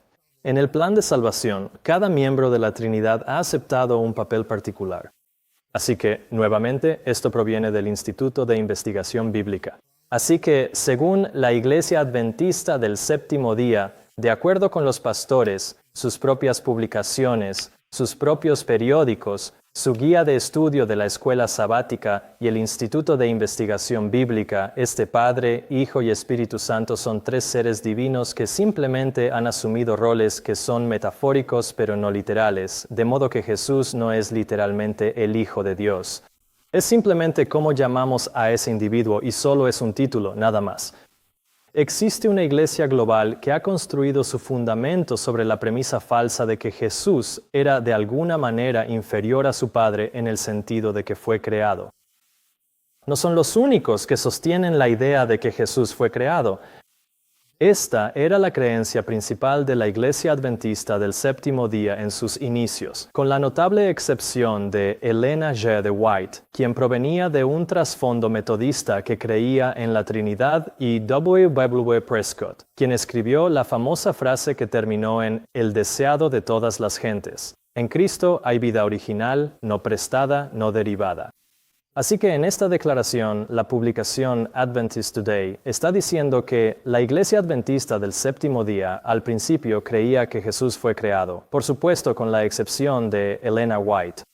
En el plan de salvación, cada miembro de la Trinidad ha aceptado un papel particular. Así que, nuevamente, esto proviene del Instituto de Investigación Bíblica. Así que, según la Iglesia Adventista del Séptimo Día, de acuerdo con los pastores, sus propias publicaciones, sus propios periódicos, su guía de estudio de la Escuela Sabática y el Instituto de Investigación Bíblica, este Padre, Hijo y Espíritu Santo son tres seres divinos que simplemente han asumido roles que son metafóricos pero no literales, de modo que Jesús no es literalmente el Hijo de Dios. Es simplemente cómo llamamos a ese individuo y solo es un título, nada más. Existe una iglesia global que ha construido su fundamento sobre la premisa falsa de que Jesús era de alguna manera inferior a su Padre en el sentido de que fue creado. No son los únicos que sostienen la idea de que Jesús fue creado. Esta era la creencia principal de la Iglesia Adventista del Séptimo Día en sus inicios, con la notable excepción de Elena G. de White, quien provenía de un trasfondo metodista que creía en la Trinidad, y W. W. Prescott, quien escribió la famosa frase que terminó en "el deseado de todas las gentes". En Cristo hay vida original, no prestada, no derivada. Así que en esta declaración, la publicación Adventist Today está diciendo que la Iglesia Adventista del Séptimo Día al principio creía que Jesús fue creado, por supuesto con la excepción de Elena White.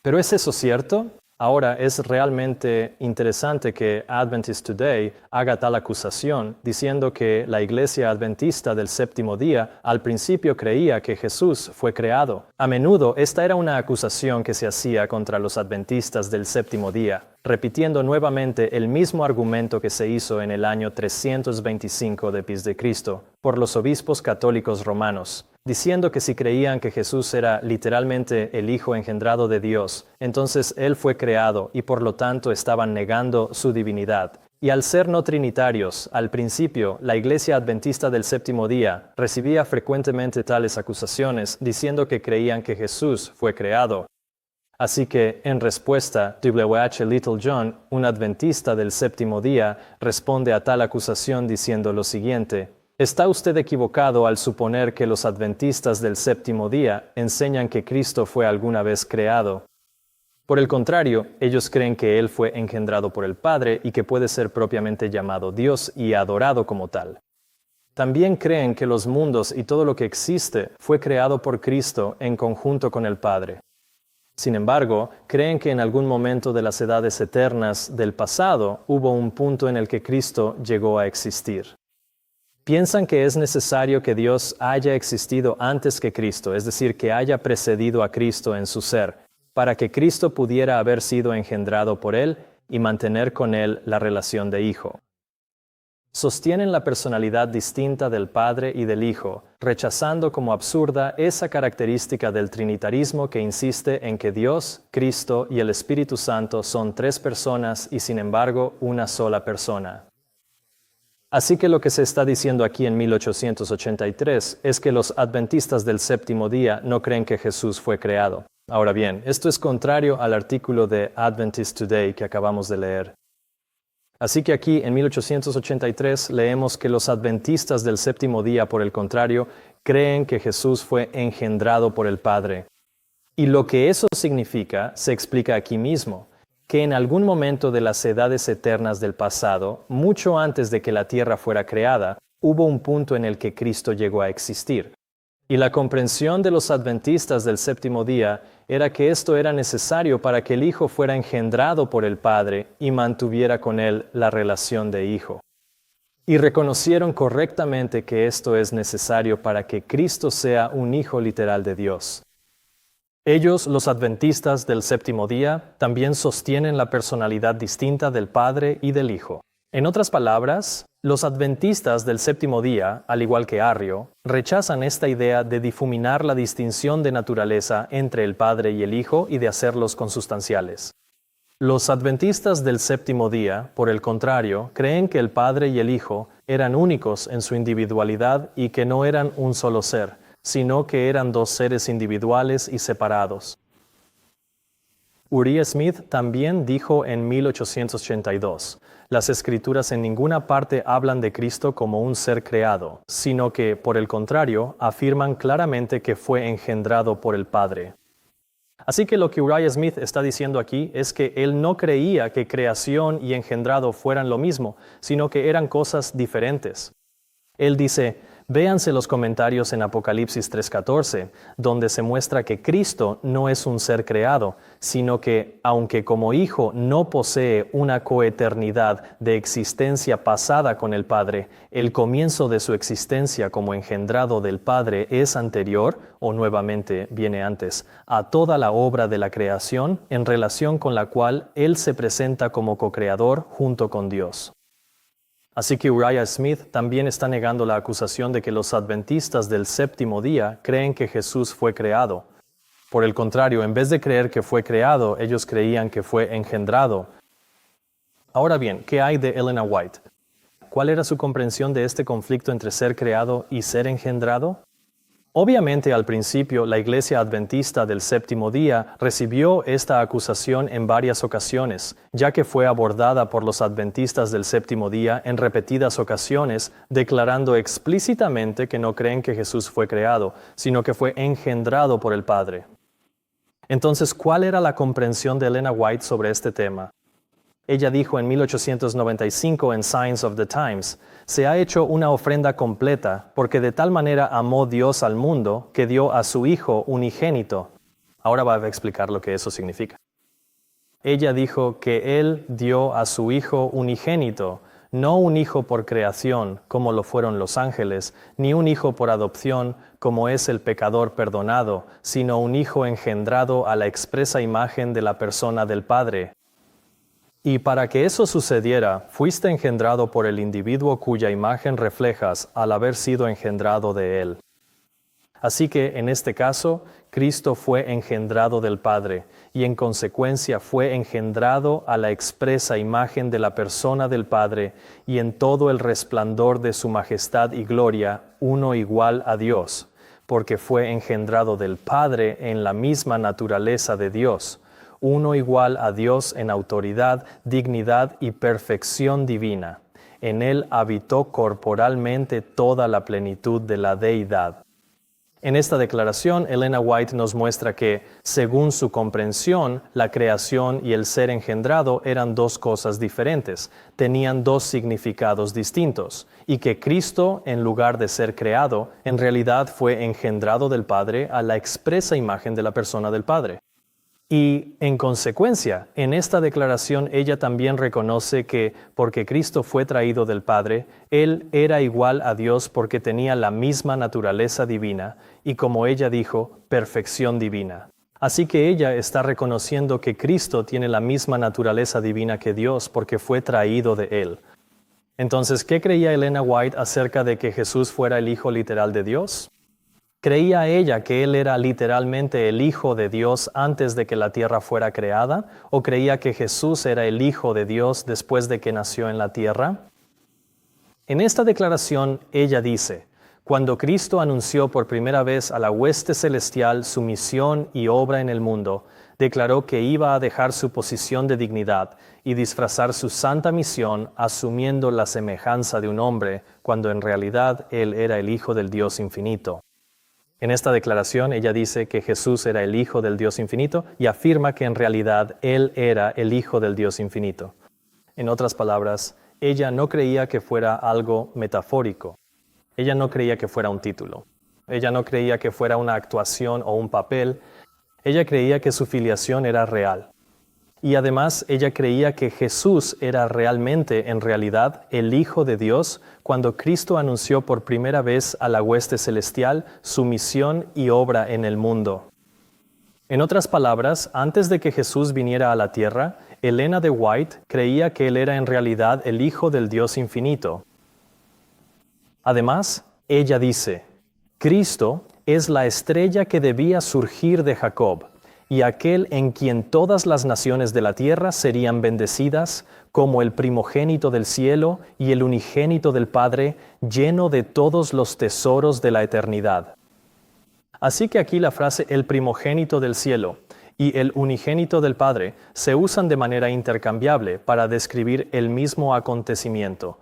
¿Pero es eso cierto? Ahora es realmente interesante que Adventist Today haga tal acusación diciendo que la Iglesia Adventista del Séptimo Día al principio creía que Jesús fue creado. A menudo esta era una acusación que se hacía contra los Adventistas del Séptimo Día, repitiendo nuevamente el mismo argumento que se hizo en el año 325 después de Cristo por los obispos católicos romanos, diciendo que si creían que Jesús era literalmente el Hijo engendrado de Dios, entonces Él fue creado y por lo tanto estaban negando su divinidad. Y al ser no trinitarios, al principio, la Iglesia Adventista del Séptimo Día recibía frecuentemente tales acusaciones diciendo que creían que Jesús fue creado. Así que, en respuesta, W.H. Littlejohn, un adventista del Séptimo Día, responde a tal acusación diciendo lo siguiente: está usted equivocado al suponer que los adventistas del Séptimo Día enseñan que Cristo fue alguna vez creado. Por el contrario, ellos creen que Él fue engendrado por el Padre y que puede ser propiamente llamado Dios y adorado como tal. También creen que los mundos y todo lo que existe fue creado por Cristo en conjunto con el Padre. Sin embargo, creen que en algún momento de las edades eternas del pasado hubo un punto en el que Cristo llegó a existir. Piensan que es necesario que Dios haya existido antes que Cristo, es decir, que haya precedido a Cristo en su ser, para que Cristo pudiera haber sido engendrado por Él y mantener con Él la relación de hijo. Sostienen la personalidad distinta del Padre y del Hijo, rechazando como absurda esa característica del trinitarismo que insiste en que Dios, Cristo y el Espíritu Santo son tres personas y sin embargo una sola persona. Así que lo que se está diciendo aquí en 1883 es que los adventistas del Séptimo Día no creen que Jesús fue creado. Ahora bien, esto es contrario al artículo de Adventist Today que acabamos de leer. Así que aquí en 1883 leemos que los adventistas del Séptimo Día, por el contrario, creen que Jesús fue engendrado por el Padre. Y lo que eso significa se explica aquí mismo, que en algún momento de las edades eternas del pasado, mucho antes de que la tierra fuera creada, hubo un punto en el que Cristo llegó a existir. Y la comprensión de los adventistas del Séptimo Día era que esto era necesario para que el Hijo fuera engendrado por el Padre y mantuviera con Él la relación de hijo. Y reconocieron correctamente que esto es necesario para que Cristo sea un Hijo literal de Dios. Ellos, los adventistas del Séptimo Día, también sostienen la personalidad distinta del Padre y del Hijo. En otras palabras, los adventistas del Séptimo Día, al igual que Arrio, rechazan esta idea de difuminar la distinción de naturaleza entre el Padre y el Hijo y de hacerlos consustanciales. Los adventistas del Séptimo Día, por el contrario, creen que el Padre y el Hijo eran únicos en su individualidad y que no eran un solo ser, sino que eran dos seres individuales y separados. Uriah Smith también dijo en 1882, las Escrituras en ninguna parte hablan de Cristo como un ser creado, sino que, por el contrario, afirman claramente que fue engendrado por el Padre. Así que lo que Uriah Smith está diciendo aquí es que él no creía que creación y engendrado fueran lo mismo, sino que eran cosas diferentes. Él dice: véanse los comentarios en Apocalipsis 3:14, donde se muestra que Cristo no es un ser creado, sino que, aunque como Hijo no posee una coeternidad de existencia pasada con el Padre, el comienzo de su existencia como engendrado del Padre es anterior, o nuevamente viene antes, a toda la obra de la creación, en relación con la cual Él se presenta como co-creador junto con Dios. Así que Uriah Smith también está negando la acusación de que los adventistas del Séptimo Día creen que Jesús fue creado. Por el contrario, en vez de creer que fue creado, ellos creían que fue engendrado. Ahora bien, ¿qué hay de Elena White? ¿Cuál era su comprensión de este conflicto entre ser creado y ser engendrado? Obviamente, al principio, la Iglesia Adventista del Séptimo Día recibió esta acusación en varias ocasiones, ya que fue abordada por los adventistas del Séptimo Día en repetidas ocasiones, declarando explícitamente que no creen que Jesús fue creado, sino que fue engendrado por el Padre. Entonces, ¿cuál era la comprensión de Elena White sobre este tema? Ella dijo en 1895 en Signs of the Times: se ha hecho una ofrenda completa, porque de tal manera amó Dios al mundo que dio a su Hijo unigénito. Ahora va a explicar lo que eso significa. Ella dijo que Él dio a su Hijo unigénito, no un hijo por creación, como lo fueron los ángeles, ni un hijo por adopción, como es el pecador perdonado, sino un hijo engendrado a la expresa imagen de la persona del Padre. Y para que eso sucediera, fuiste engendrado por el individuo cuya imagen reflejas al haber sido engendrado de Él. Así que, en este caso, Cristo fue engendrado del Padre, y en consecuencia fue engendrado a la expresa imagen de la persona del Padre, y en todo el resplandor de su majestad y gloria, uno igual a Dios, porque fue engendrado del Padre en la misma naturaleza de Dios, uno igual a Dios en autoridad, dignidad y perfección divina. En él habitó corporalmente toda la plenitud de la deidad. En esta declaración, Elena White nos muestra que, según su comprensión, la creación y el ser engendrado eran dos cosas diferentes, tenían dos significados distintos, y que Cristo, en lugar de ser creado, en realidad fue engendrado del Padre a la expresa imagen de la persona del Padre. Y, en consecuencia, en esta declaración ella también reconoce que, porque Cristo fue traído del Padre, Él era igual a Dios porque tenía la misma naturaleza divina y, como ella dijo, perfección divina. Así que ella está reconociendo que Cristo tiene la misma naturaleza divina que Dios porque fue traído de Él. Entonces, ¿qué creía Elena White acerca de que Jesús fuera el Hijo literal de Dios? ¿Creía ella que Él era literalmente el Hijo de Dios antes de que la tierra fuera creada? ¿O creía que Jesús era el Hijo de Dios después de que nació en la tierra? En esta declaración ella dice, cuando Cristo anunció por primera vez a la hueste celestial su misión y obra en el mundo, declaró que iba a dejar su posición de dignidad y disfrazar su santa misión asumiendo la semejanza de un hombre, cuando en realidad Él era el Hijo del Dios infinito. En esta declaración ella dice que Jesús era el Hijo del Dios infinito y afirma que en realidad Él era el Hijo del Dios infinito. En otras palabras, ella no creía que fuera algo metafórico. Ella no creía que fuera un título. Ella no creía que fuera una actuación o un papel. Ella creía que su filiación era real. Y además ella creía que Jesús era realmente, en realidad, el Hijo de Dios cuando Cristo anunció por primera vez a la hueste celestial su misión y obra en el mundo. En otras palabras, antes de que Jesús viniera a la tierra, Elena de White creía que Él era en realidad el Hijo del Dios infinito. Además, ella dice, Cristo es la estrella que debía surgir de Jacob, y aquel en quien todas las naciones de la tierra serían bendecidas, como el primogénito del cielo y el unigénito del Padre, lleno de todos los tesoros de la eternidad. Así que aquí la frase el primogénito del cielo y el unigénito del Padre se usan de manera intercambiable para describir el mismo acontecimiento.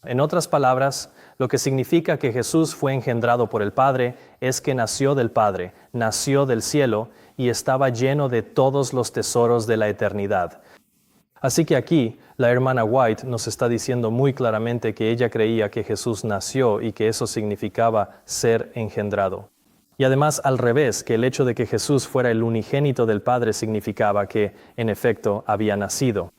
En otras palabras, lo que significa que Jesús fue engendrado por el Padre es que nació del Padre, nació del cielo y estaba lleno de todos los tesoros de la eternidad. Así que aquí la hermana White nos está diciendo muy claramente que ella creía que Jesús nació y que eso significaba ser engendrado. Y además al revés, que el hecho de que Jesús fuera el unigénito del Padre significaba que, en efecto, había nacido.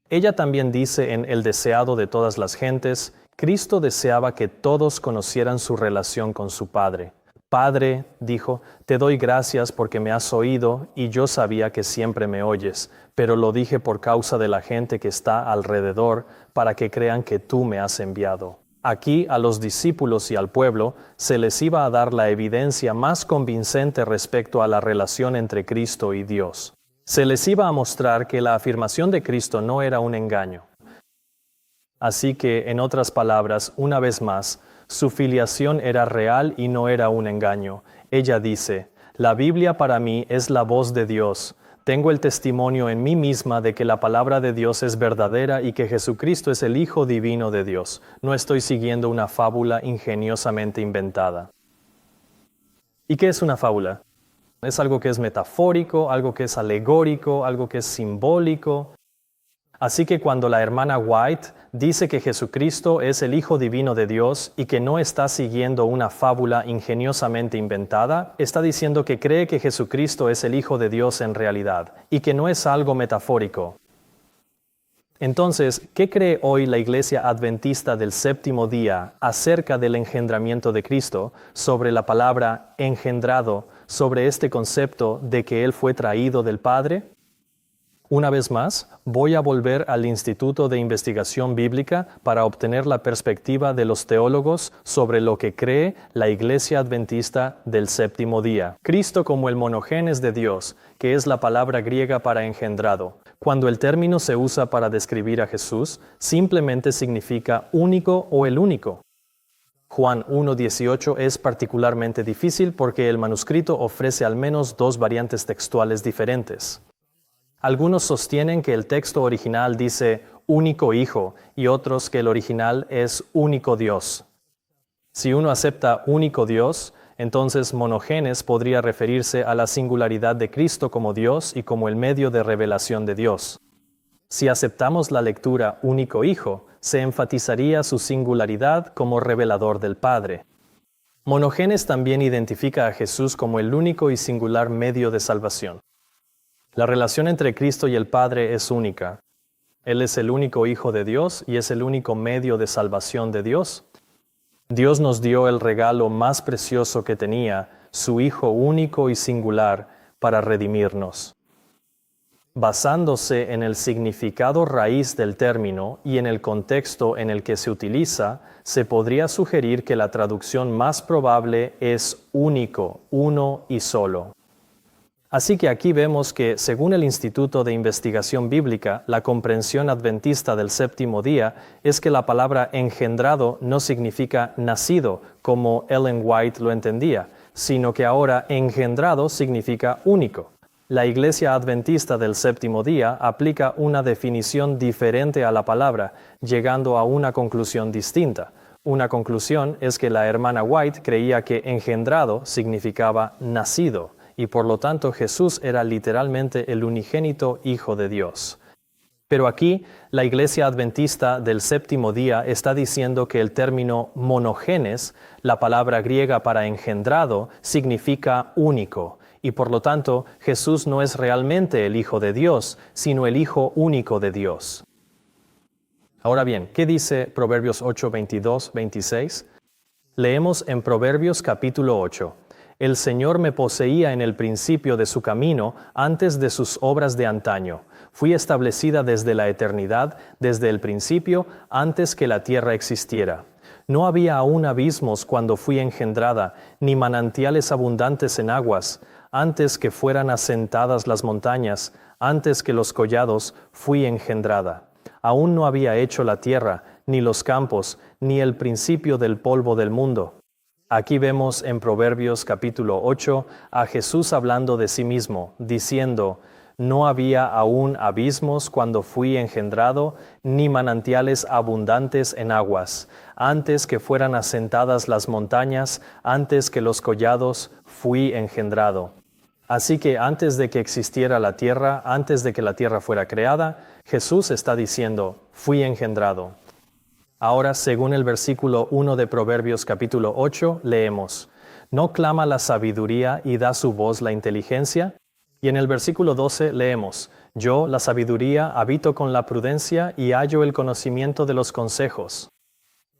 Ella también dice en El deseado de todas las gentes, Cristo deseaba que todos conocieran su relación con su Padre. Padre, dijo, te doy gracias porque me has oído y yo sabía que siempre me oyes, pero lo dije por causa de la gente que está alrededor para que crean que tú me has enviado. Aquí a los discípulos y al pueblo se les iba a dar la evidencia más convincente respecto a la relación entre Cristo y Dios. Se les iba a mostrar que la afirmación de Cristo no era un engaño. Así que, en otras palabras, una vez más, su filiación era real y no era un engaño. Ella dice, la Biblia para mí es la voz de Dios. Tengo el testimonio en mí misma de que la palabra de Dios es verdadera y que Jesucristo es el Hijo divino de Dios. No estoy siguiendo una fábula ingeniosamente inventada. ¿Y qué es una fábula? Es algo que es metafórico, algo que es alegórico, algo que es simbólico. Así que cuando la hermana White dice que Jesucristo es el Hijo Divino de Dios y que no está siguiendo una fábula ingeniosamente inventada, está diciendo que cree que Jesucristo es el Hijo de Dios en realidad y que no es algo metafórico. Entonces, ¿qué cree hoy la Iglesia Adventista del Séptimo Día acerca del engendramiento de Cristo, sobre la palabra engendrado, sobre este concepto de que Él fue traído del Padre? Una vez más, voy a volver al Instituto de Investigación Bíblica para obtener la perspectiva de los teólogos sobre lo que cree la Iglesia Adventista del Séptimo Día. Cristo como el monogenes de Dios, que es la palabra griega para engendrado. Cuando el término se usa para describir a Jesús, simplemente significa único o el único. Juan 1:18 es particularmente difícil porque el manuscrito ofrece al menos dos variantes textuales diferentes. Algunos sostienen que el texto original dice único hijo y otros que el original es único Dios. Si uno acepta único Dios, entonces monogenes podría referirse a la singularidad de Cristo como Dios y como el medio de revelación de Dios. Si aceptamos la lectura único hijo, se enfatizaría su singularidad como revelador del Padre. Monogenes también identifica a Jesús como el único y singular medio de salvación. La relación entre Cristo y el Padre es única. Él es el único Hijo de Dios y es el único medio de salvación de Dios. Dios nos dio el regalo más precioso que tenía, su Hijo único y singular, para redimirnos. Basándose en el significado raíz del término y en el contexto en el que se utiliza, se podría sugerir que la traducción más probable es único, uno y solo. Así que aquí vemos que, según el Instituto de Investigación Bíblica, la comprensión adventista del séptimo día es que la palabra engendrado no significa nacido, como Ellen White lo entendía, sino que ahora engendrado significa único. La Iglesia Adventista del Séptimo Día aplica una definición diferente a la palabra, llegando a una conclusión distinta. Una conclusión es que la hermana White creía que engendrado significaba nacido, y por lo tanto Jesús era literalmente el unigénito Hijo de Dios. Pero aquí, la Iglesia Adventista del Séptimo Día está diciendo que el término monogenes, la palabra griega para engendrado, significa único, y por lo tanto Jesús no es realmente el Hijo de Dios, sino el Hijo único de Dios. Ahora bien, ¿qué dice Proverbios 8, 22, 26? Leemos en Proverbios capítulo 8. El Señor me poseía en el principio de su camino, antes de sus obras de antaño. Fui establecida desde la eternidad, desde el principio, antes que la tierra existiera. No había aún abismos cuando fui engendrada, ni manantiales abundantes en aguas. Antes que fueran asentadas las montañas, antes que los collados, fui engendrada. Aún no había hecho la tierra, ni los campos, ni el principio del polvo del mundo. Aquí vemos en Proverbios capítulo 8 a Jesús hablando de sí mismo, diciendo, no había aún abismos cuando fui engendrado, ni manantiales abundantes en aguas. Antes que fueran asentadas las montañas, antes que los collados, fui engendrado. Así que antes de que existiera la tierra, antes de que la tierra fuera creada, Jesús está diciendo, fui engendrado. Ahora, según el versículo 1 de Proverbios capítulo 8, leemos, ¿no clama la sabiduría y da su voz la inteligencia? Y en el versículo 12 leemos, yo, la sabiduría, habito con la prudencia y hallo el conocimiento de los consejos.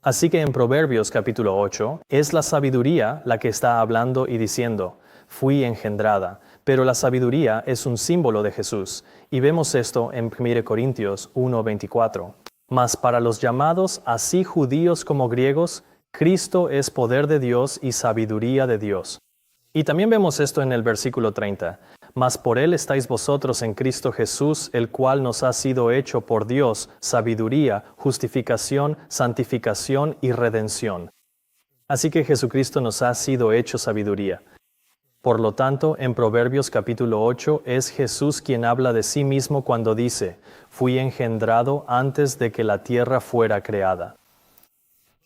Así que en Proverbios capítulo 8, es la sabiduría la que está hablando y diciendo, fui engendrada, pero la sabiduría es un símbolo de Jesús, y vemos esto en 1 Corintios 1:24. Mas para los llamados, así judíos como griegos, Cristo es poder de Dios y sabiduría de Dios. Y también vemos esto en el versículo 30. Mas por Él estáis vosotros en Cristo Jesús, el cual nos ha sido hecho por Dios sabiduría, justificación, santificación y redención. Así que Jesucristo nos ha sido hecho sabiduría. Por lo tanto, en Proverbios capítulo 8 es Jesús quien habla de sí mismo cuando dice, fui engendrado antes de que la tierra fuera creada.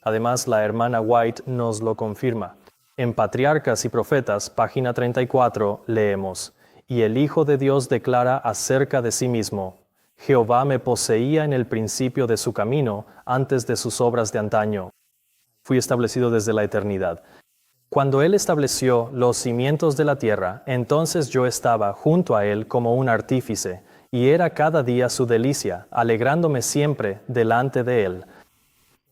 Además, la hermana White nos lo confirma. En Patriarcas y Profetas, página 34, leemos, y el Hijo de Dios declara acerca de sí mismo, Jehová me poseía en el principio de su camino, antes de sus obras de antaño. Fui establecido desde la eternidad. Cuando Él estableció los cimientos de la tierra, entonces yo estaba junto a Él como un artífice, y era cada día su delicia, alegrándome siempre delante de Él.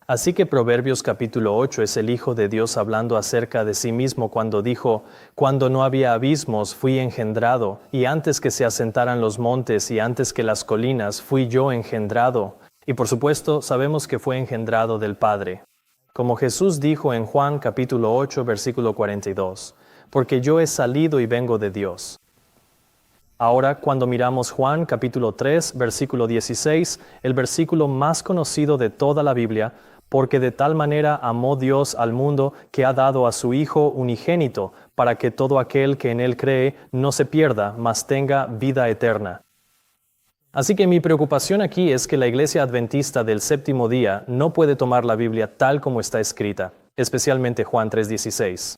Así que Proverbios capítulo 8 es el Hijo de Dios hablando acerca de sí mismo cuando dijo: «Cuando no había abismos fui engendrado, y antes que se asentaran los montes y antes que las colinas fui yo engendrado». Y por supuesto sabemos que fue engendrado del Padre. Como Jesús dijo en Juan capítulo 8 versículo 42, «Porque yo he salido y vengo de Dios». Ahora, cuando miramos Juan capítulo 3 versículo 16, el versículo más conocido de toda la Biblia, porque de tal manera amó Dios al mundo que ha dado a su Hijo unigénito, para que todo aquel que en Él cree no se pierda, mas tenga vida eterna. Así que mi preocupación aquí es que la Iglesia Adventista del Séptimo Día no puede tomar la Biblia tal como está escrita, especialmente Juan 3:16.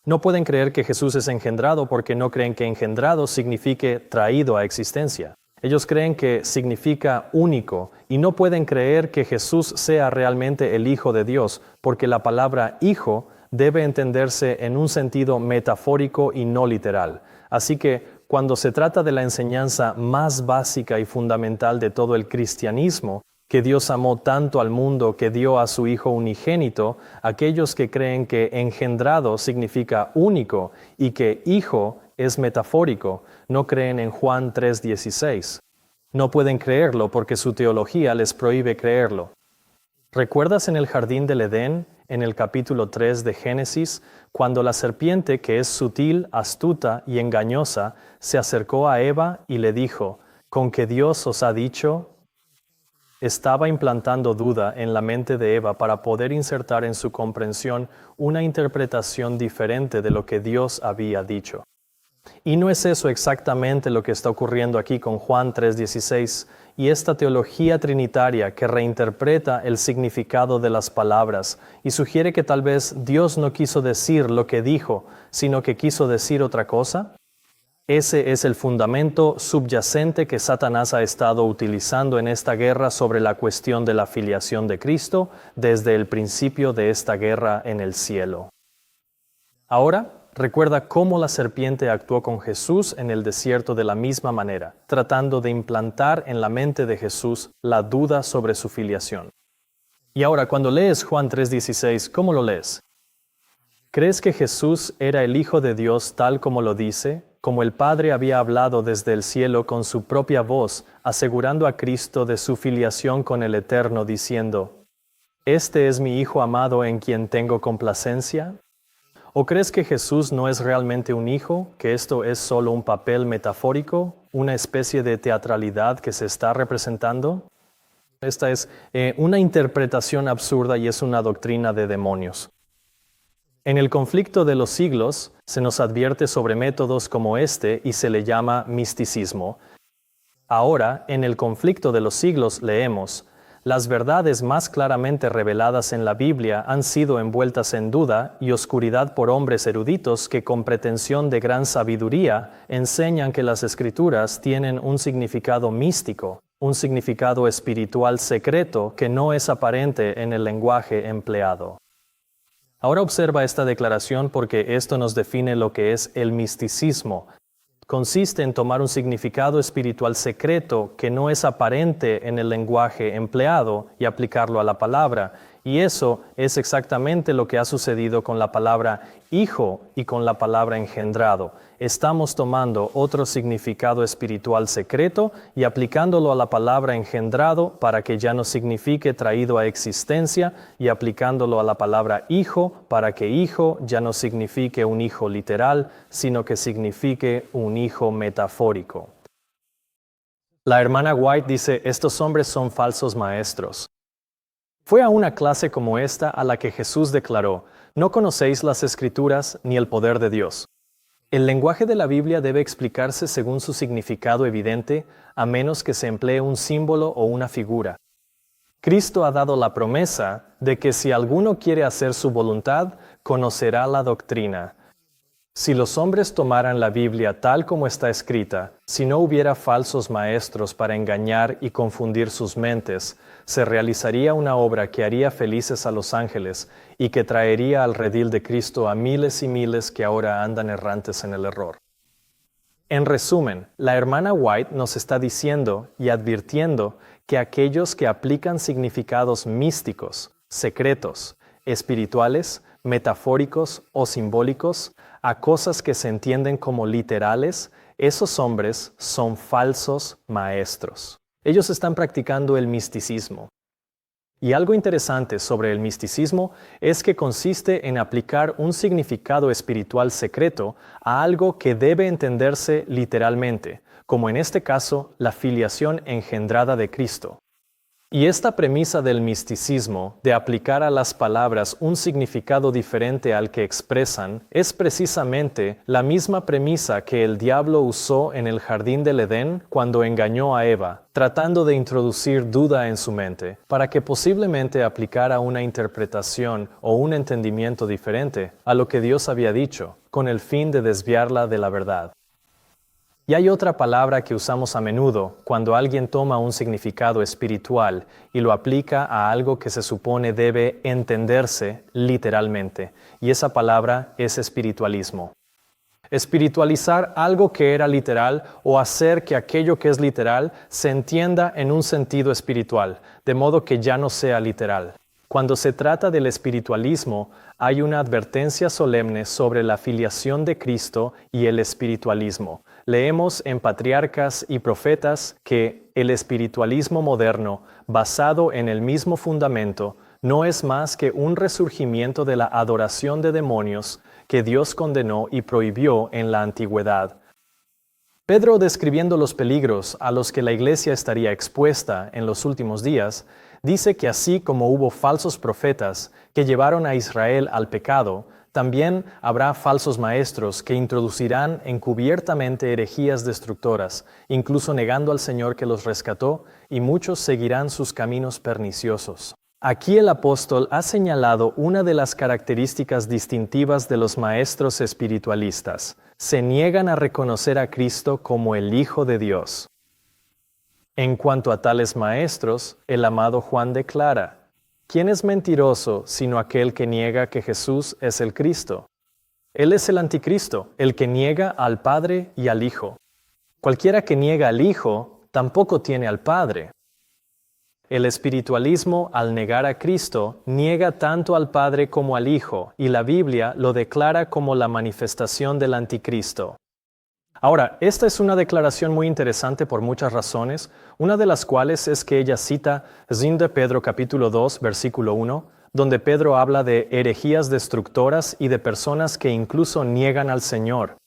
No pueden creer que Jesús es engendrado porque no creen que engendrado signifique traído a existencia. Ellos creen que significa único y no pueden creer que Jesús sea realmente el Hijo de Dios, porque la palabra hijo debe entenderse en un sentido metafórico y no literal. Así que cuando se trata de la enseñanza más básica y fundamental de todo el cristianismo, que Dios amó tanto al mundo que dio a su Hijo unigénito, aquellos que creen que engendrado significa único y que hijo es metafórico, no creen en Juan 3:16. No pueden creerlo porque su teología les prohíbe creerlo. ¿Recuerdas en el jardín del Edén, en el capítulo 3 de Génesis, cuando la serpiente, que es sutil, astuta y engañosa, se acercó a Eva y le dijo: «¿Con que Dios os ha dicho?». Estaba implantando duda en la mente de Eva para poder insertar en su comprensión una interpretación diferente de lo que Dios había dicho. Y no es eso exactamente lo que está ocurriendo aquí con Juan 3:16 y esta teología trinitaria que reinterpreta el significado de las palabras y sugiere que tal vez Dios no quiso decir lo que dijo, sino que quiso decir otra cosa. Ese es el fundamento subyacente que Satanás ha estado utilizando en esta guerra sobre la cuestión de la filiación de Cristo desde el principio de esta guerra en el cielo. Ahora, recuerda cómo la serpiente actuó con Jesús en el desierto de la misma manera, tratando de implantar en la mente de Jesús la duda sobre su filiación. Y ahora, cuando lees Juan 3:16, ¿cómo lo lees? ¿Crees que Jesús era el Hijo de Dios tal como lo dice, como el Padre había hablado desde el cielo con su propia voz, asegurando a Cristo de su filiación con el Eterno, diciendo: «Este es mi Hijo amado en quien tengo complacencia»? ¿O crees que Jesús no es realmente un hijo, que esto es solo un papel metafórico, una especie de teatralidad que se está representando? Esta es una interpretación absurda y es una doctrina de demonios. En el conflicto de los siglos se nos advierte sobre métodos como este y se le llama misticismo. Ahora, en el conflicto de los siglos leemos: «Las verdades más claramente reveladas en la Biblia han sido envueltas en duda y oscuridad por hombres eruditos que con pretensión de gran sabiduría enseñan que las Escrituras tienen un significado místico, un significado espiritual secreto que no es aparente en el lenguaje empleado». Ahora observa esta declaración porque esto nos define lo que es el misticismo. Consiste en tomar un significado espiritual secreto que no es aparente en el lenguaje empleado y aplicarlo a la palabra. Y eso es exactamente lo que ha sucedido con la palabra hijo y con la palabra engendrado. Estamos tomando otro significado espiritual secreto y aplicándolo a la palabra engendrado para que ya no signifique traído a existencia, y aplicándolo a la palabra hijo para que hijo ya no signifique un hijo literal, sino que signifique un hijo metafórico. La hermana White dice: «Estos hombres son falsos maestros». Fue a una clase como esta a la que Jesús declaró: «No conocéis las Escrituras ni el poder de Dios». El lenguaje de la Biblia debe explicarse según su significado evidente, a menos que se emplee un símbolo o una figura. Cristo ha dado la promesa de que si alguno quiere hacer su voluntad, conocerá la doctrina. Si los hombres tomaran la Biblia tal como está escrita, si no hubiera falsos maestros para engañar y confundir sus mentes, se realizaría una obra que haría felices a los ángeles y que traería al redil de Cristo a miles y miles que ahora andan errantes en el error. En resumen, la hermana White nos está diciendo y advirtiendo que aquellos que aplican significados místicos, secretos, espirituales, metafóricos o simbólicos a cosas que se entienden como literales, esos hombres son falsos maestros. Ellos están practicando el misticismo. Y algo interesante sobre el misticismo es que consiste en aplicar un significado espiritual secreto a algo que debe entenderse literalmente, como en este caso la filiación engendrada de Cristo. Y esta premisa del misticismo, de aplicar a las palabras un significado diferente al que expresan, es precisamente la misma premisa que el diablo usó en el jardín del Edén cuando engañó a Eva, tratando de introducir duda en su mente, para que posiblemente aplicara una interpretación o un entendimiento diferente a lo que Dios había dicho, con el fin de desviarla de la verdad. Y hay otra palabra que usamos a menudo cuando alguien toma un significado espiritual y lo aplica a algo que se supone debe entenderse literalmente, y esa palabra es espiritualismo. Espiritualizar algo que era literal o hacer que aquello que es literal se entienda en un sentido espiritual, de modo que ya no sea literal. Cuando se trata del espiritualismo, hay una advertencia solemne sobre la filiación de Cristo y el espiritualismo. Leemos en Patriarcas y Profetas que el espiritualismo moderno, basado en el mismo fundamento, no es más que un resurgimiento de la adoración de demonios que Dios condenó y prohibió en la antigüedad. Pedro, describiendo los peligros a los que la Iglesia estaría expuesta en los últimos días, dice que así como hubo falsos profetas que llevaron a Israel al pecado, también habrá falsos maestros que introducirán encubiertamente herejías destructoras, incluso negando al Señor que los rescató, y muchos seguirán sus caminos perniciosos. Aquí el apóstol ha señalado una de las características distintivas de los maestros espiritualistas. Se niegan a reconocer a Cristo como el Hijo de Dios. En cuanto a tales maestros, el amado Juan declara: ¿quién es mentiroso sino aquel que niega que Jesús es el Cristo? Él es el anticristo, el que niega al Padre y al Hijo. Cualquiera que niega al Hijo, tampoco tiene al Padre. El espiritualismo, al negar a Cristo, niega tanto al Padre como al Hijo, y la Biblia lo declara como la manifestación del anticristo. Ahora, esta es una declaración muy interesante por muchas razones, una de las cuales es que ella cita 2 Pedro capítulo 2, versículo 1, donde Pedro habla de herejías destructoras y de personas que incluso niegan al Señor.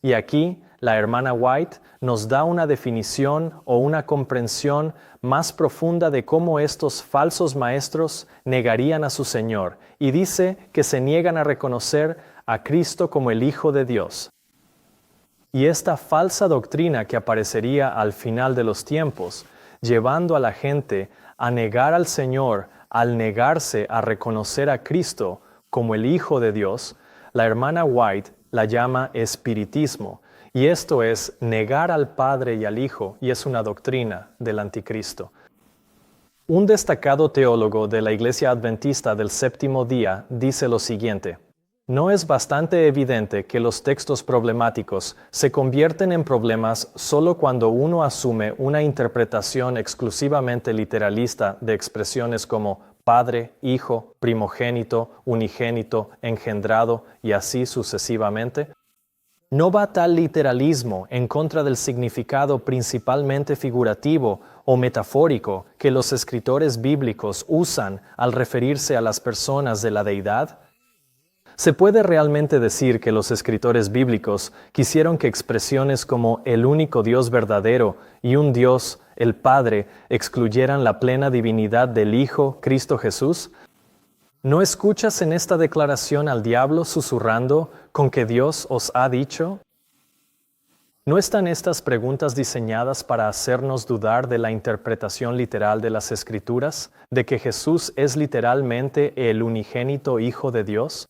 Y aquí, la hermana White nos da una definición o una comprensión más profunda de cómo estos falsos maestros negarían a su Señor, y dice que se niegan a reconocer a Cristo como el Hijo de Dios. Y esta falsa doctrina que aparecería al final de los tiempos, llevando a la gente a negar al Señor al negarse a reconocer a Cristo como el Hijo de Dios, la hermana White la llama espiritismo, y esto es negar al Padre y al Hijo, y es una doctrina del anticristo. Un destacado teólogo de la Iglesia Adventista del Séptimo Día dice lo siguiente: ¿no es bastante evidente que los textos problemáticos se convierten en problemas solo cuando uno asume una interpretación exclusivamente literalista de expresiones como Padre, Hijo, primogénito, unigénito, engendrado y así sucesivamente? ¿No va tal literalismo en contra del significado principalmente figurativo o metafórico que los escritores bíblicos usan al referirse a las personas de la deidad? ¿Se puede realmente decir que los escritores bíblicos quisieron que expresiones como el único Dios verdadero y un Dios, el Padre, excluyeran la plena divinidad del Hijo, Cristo Jesús? ¿No escuchas en esta declaración al diablo susurrando con que Dios os ha dicho? ¿No están estas preguntas diseñadas para hacernos dudar de la interpretación literal de las Escrituras, de que Jesús es literalmente el unigénito Hijo de Dios?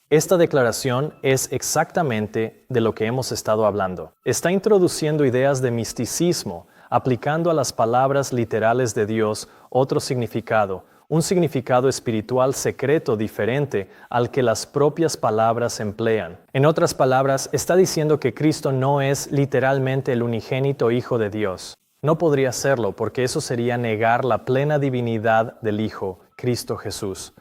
Esta declaración es exactamente de lo que hemos estado hablando. Está introduciendo ideas de misticismo, aplicando a las palabras literales de Dios otro significado, un significado espiritual secreto diferente al que las propias palabras emplean. En otras palabras, está diciendo que Cristo no es literalmente el unigénito Hijo de Dios. No podría serlo porque eso sería negar la plena divinidad del Hijo, Cristo Jesús.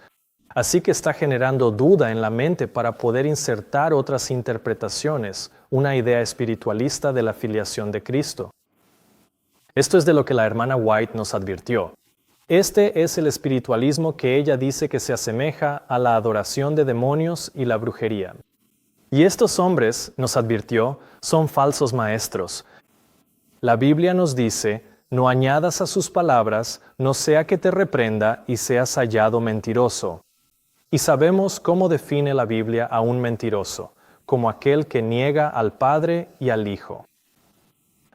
Así que está generando duda en la mente para poder insertar otras interpretaciones, una idea espiritualista de la filiación de Cristo. Esto es de lo que la hermana White nos advirtió. Este es el espiritualismo que ella dice que se asemeja a la adoración de demonios y la brujería. Y estos hombres, nos advirtió, son falsos maestros. La Biblia nos dice, no añadas a sus palabras, no sea que te reprenda y seas hallado mentiroso. Y sabemos cómo define la Biblia a un mentiroso, como aquel que niega al Padre y al Hijo.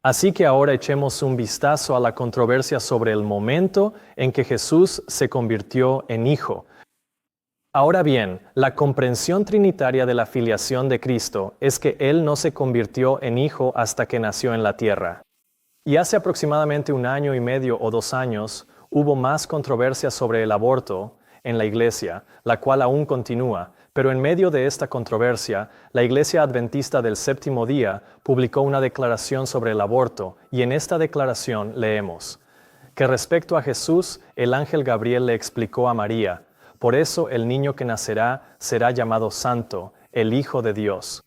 Así que ahora echemos un vistazo a la controversia sobre el momento en que Jesús se convirtió en Hijo. Ahora bien, la comprensión trinitaria de la filiación de Cristo es que Él no se convirtió en Hijo hasta que nació en la tierra. Y hace aproximadamente 1 año y medio o 2 años, hubo más controversia sobre el aborto en la Iglesia, la cual aún continúa, pero en medio de esta controversia, la Iglesia Adventista del Séptimo Día publicó una declaración sobre el aborto, y en esta declaración leemos que respecto a Jesús, el ángel Gabriel le explicó a María, por eso el niño que nacerá será llamado Santo, el Hijo de Dios.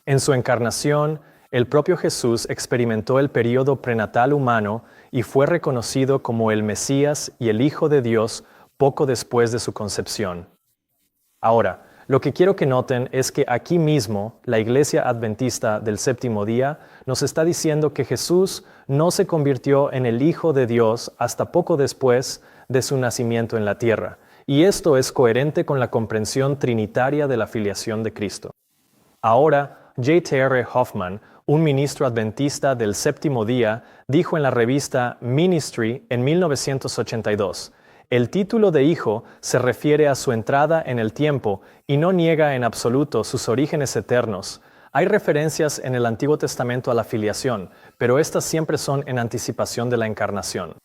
En su encarnación, el propio Jesús experimentó el período prenatal humano y fue reconocido como el Mesías y el Hijo de Dios poco después de su concepción. Ahora, lo que quiero que noten es que aquí mismo la Iglesia Adventista del Séptimo Día nos está diciendo que Jesús no se convirtió en el Hijo de Dios hasta poco después de su nacimiento en la tierra, y esto es coherente con la comprensión trinitaria de la filiación de Cristo. Ahora, J.T.R. Hoffman, un ministro adventista del Séptimo Día, dijo en la revista Ministry en 1982, el título de hijo se refiere a su entrada en el tiempo y no niega en absoluto sus orígenes eternos. Hay referencias en el Antiguo Testamento a la filiación, pero estas siempre son en anticipación de la encarnación.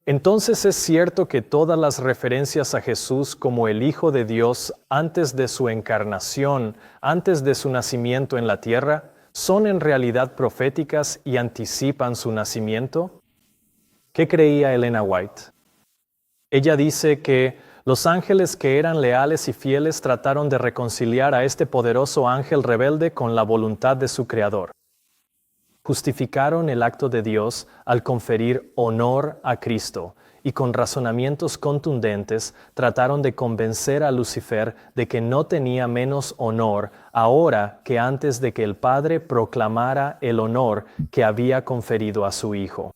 Entonces es cierto que todas las referencias a Jesús como el Hijo de Dios antes de su encarnación, antes de su nacimiento en la tierra, son en realidad proféticas y anticipan su nacimiento. ¿Qué creía Elena White? Ella dice que los ángeles que eran leales y fieles trataron de reconciliar a este poderoso ángel rebelde con la voluntad de su Creador. Justificaron el acto de Dios al conferir honor a Cristo y con razonamientos contundentes trataron de convencer a Lucifer de que no tenía menos honor ahora que antes de que el Padre proclamara el honor que había conferido a su Hijo.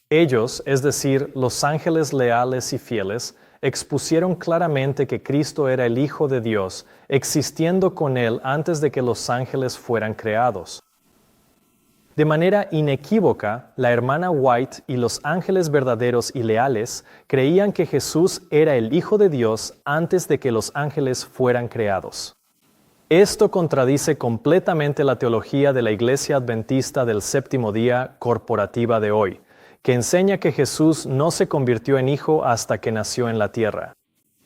Ellos, es decir, los ángeles leales y fieles, expusieron claramente que Cristo era el Hijo de Dios, existiendo con Él antes de que los ángeles fueran creados. De manera inequívoca, la hermana White y los ángeles verdaderos y leales creían que Jesús era el Hijo de Dios antes de que los ángeles fueran creados. Esto contradice completamente la teología de la Iglesia Adventista del Séptimo Día corporativa de hoy, que enseña que Jesús no se convirtió en hijo hasta que nació en la tierra.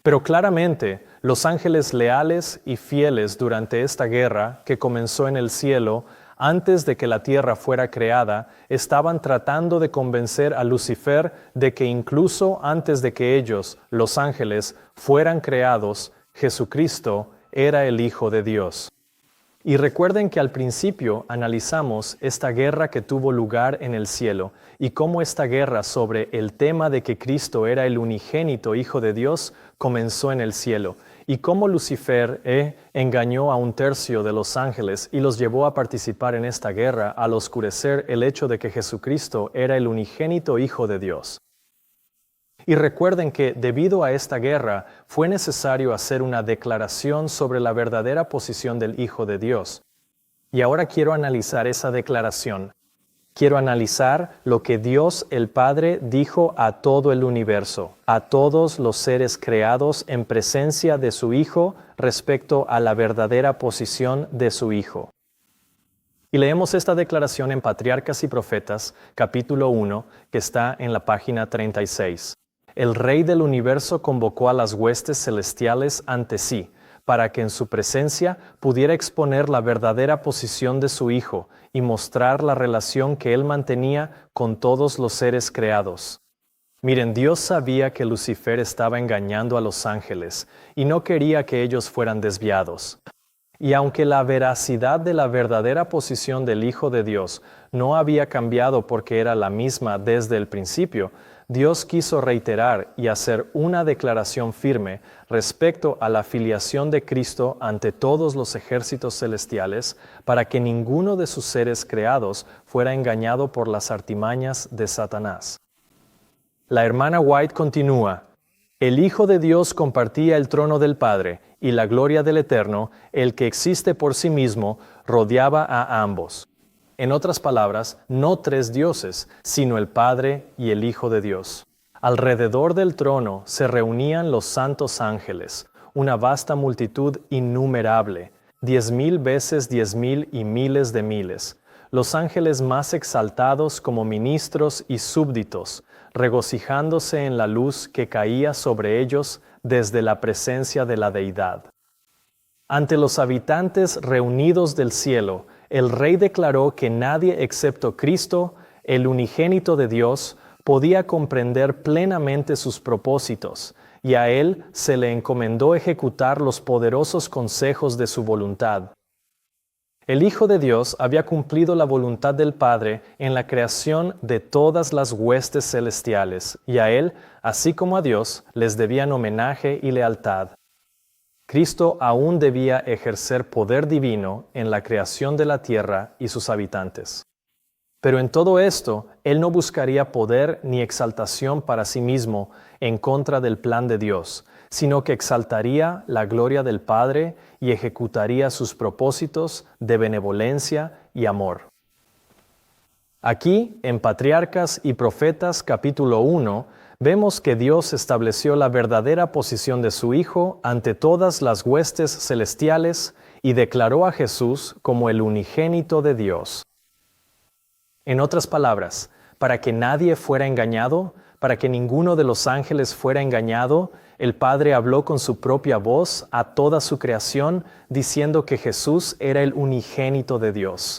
Pero claramente, los ángeles leales y fieles durante esta guerra que comenzó en el cielo, antes de que la tierra fuera creada, estaban tratando de convencer a Lucifer de que incluso antes de que ellos, los ángeles, fueran creados, Jesucristo era el Hijo de Dios. Y recuerden que al principio analizamos esta guerra que tuvo lugar en el cielo y cómo esta guerra sobre el tema de que Cristo era el unigénito Hijo de Dios comenzó en el cielo y cómo Lucifer engañó a 1/3 de los ángeles y los llevó a participar en esta guerra al oscurecer el hecho de que Jesucristo era el unigénito Hijo de Dios. Y recuerden que debido a esta guerra fue necesario hacer una declaración sobre la verdadera posición del Hijo de Dios. Y ahora quiero analizar esa declaración. quiero analizar lo que Dios el Padre dijo a todo el universo, a todos los seres creados en presencia de su Hijo respecto a la verdadera posición de su Hijo. Y leemos esta declaración en Patriarcas y Profetas, capítulo 1, que está en la página 36. El Rey del universo convocó a las huestes celestiales ante sí, para que en su presencia pudiera exponer la verdadera posición de su Hijo y mostrar la relación que Él mantenía con todos los seres creados. Miren, Dios sabía que Lucifer estaba engañando a los ángeles y no quería que ellos fueran desviados. Y aunque la veracidad de la verdadera posición del Hijo de Dios no había cambiado porque era la misma desde el principio, Dios quiso reiterar y hacer una declaración firme respecto a la filiación de Cristo ante todos los ejércitos celestiales para que ninguno de sus seres creados fuera engañado por las artimañas de Satanás. La hermana White continúa: el Hijo de Dios compartía el trono del Padre y la gloria del Eterno, el que existe por sí mismo, rodeaba a ambos. En otras palabras, no tres dioses, sino el Padre y el Hijo de Dios. Alrededor del trono se reunían los santos ángeles, una vasta multitud innumerable, 10,000 veces 10,000 y miles de miles, los ángeles más exaltados como ministros y súbditos, regocijándose en la luz que caía sobre ellos desde la presencia de la Deidad. Ante los habitantes reunidos del cielo, el Rey declaró que nadie excepto Cristo, el unigénito de Dios, podía comprender plenamente sus propósitos, y a Él se le encomendó ejecutar los poderosos consejos de su voluntad. El Hijo de Dios había cumplido la voluntad del Padre en la creación de todas las huestes celestiales, y a Él, así como a Dios, les debían homenaje y lealtad. Cristo aún debía ejercer poder divino en la creación de la tierra y sus habitantes. Pero en todo esto, Él no buscaría poder ni exaltación para sí mismo en contra del plan de Dios, sino que exaltaría la gloria del Padre y ejecutaría sus propósitos de benevolencia y amor. Aquí, en Patriarcas y Profetas capítulo 1, vemos que Dios estableció la verdadera posición de su Hijo ante todas las huestes celestiales y declaró a Jesús como el unigénito de Dios. En otras palabras, para que nadie fuera engañado, para que ninguno de los ángeles fuera engañado, el Padre habló con su propia voz a toda su creación, diciendo que Jesús era el unigénito de Dios.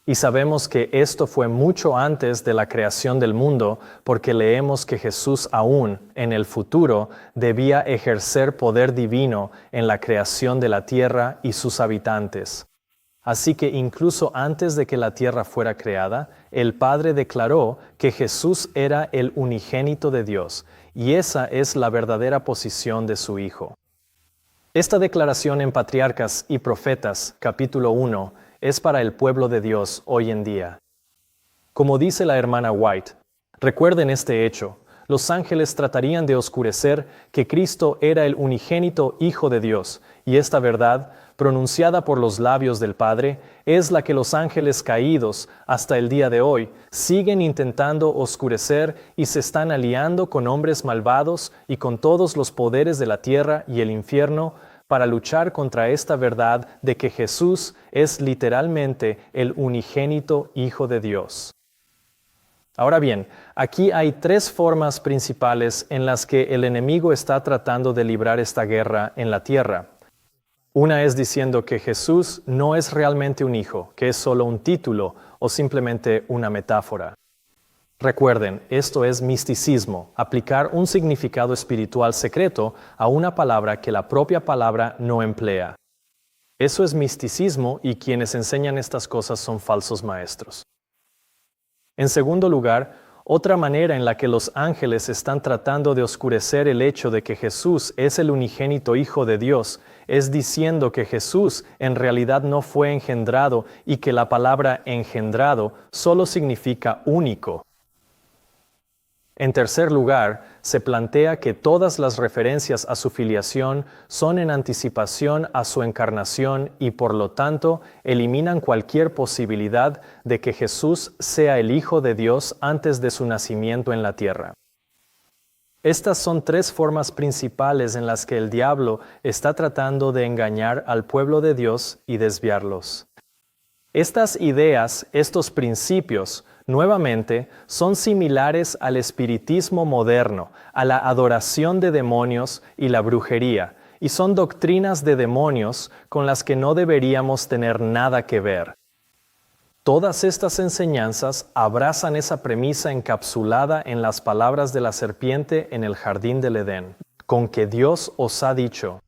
Y sabemos que esto fue mucho antes de la creación del mundo, porque leemos que Jesús aún, en el futuro, debía ejercer poder divino en la creación de la tierra y sus habitantes. Así que incluso antes de que la tierra fuera creada, el Padre declaró que Jesús era el unigénito de Dios, y esa es la verdadera posición de su Hijo. Esta declaración en Patriarcas y Profetas, capítulo 1, es para el pueblo de Dios hoy en día. Como dice la hermana White, recuerden este hecho: los ángeles tratarían de oscurecer que Cristo era el unigénito Hijo de Dios, y esta verdad, pronunciada por los labios del Padre, es la que los ángeles caídos, hasta el día de hoy, siguen intentando oscurecer y se están aliando con hombres malvados y con todos los poderes de la tierra y el infierno para luchar contra esta verdad de que Jesús es literalmente el unigénito Hijo de Dios. Ahora bien, aquí hay tres formas principales en las que el enemigo está tratando de librar esta guerra en la tierra. Una es diciendo que Jesús no es realmente un hijo, que es solo un título o simplemente una metáfora. Recuerden, esto es misticismo, aplicar un significado espiritual secreto a una palabra que la propia palabra no emplea. Eso es misticismo y quienes enseñan estas cosas son falsos maestros. En segundo lugar, otra manera en la que los ángeles están tratando de oscurecer el hecho de que Jesús es el unigénito Hijo de Dios es diciendo que Jesús en realidad no fue engendrado y que la palabra engendrado solo significa único. En tercer lugar, se plantea que todas las referencias a su filiación son en anticipación a su encarnación y por lo tanto eliminan cualquier posibilidad de que Jesús sea el Hijo de Dios antes de su nacimiento en la tierra. Estas son tres formas principales en las que el diablo está tratando de engañar al pueblo de Dios y desviarlos. Estas ideas, estos principios, nuevamente, son similares al espiritismo moderno, a la adoración de demonios y la brujería, y son doctrinas de demonios con las que no deberíamos tener nada que ver. Todas estas enseñanzas abrazan esa premisa encapsulada en las palabras de la serpiente en el jardín del Edén, con que Dios os ha dicho.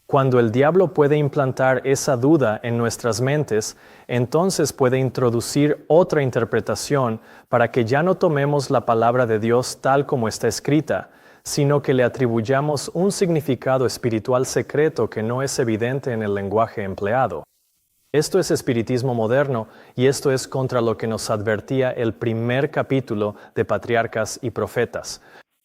Cuando el diablo puede implantar esa duda en nuestras mentes, entonces puede introducir otra interpretación para que ya no tomemos la palabra de Dios tal como está escrita, sino que le atribuyamos un significado espiritual secreto que no es evidente en el lenguaje empleado. Esto es espiritismo moderno y esto es contra lo que nos advertía el primer capítulo de Patriarcas y Profetas.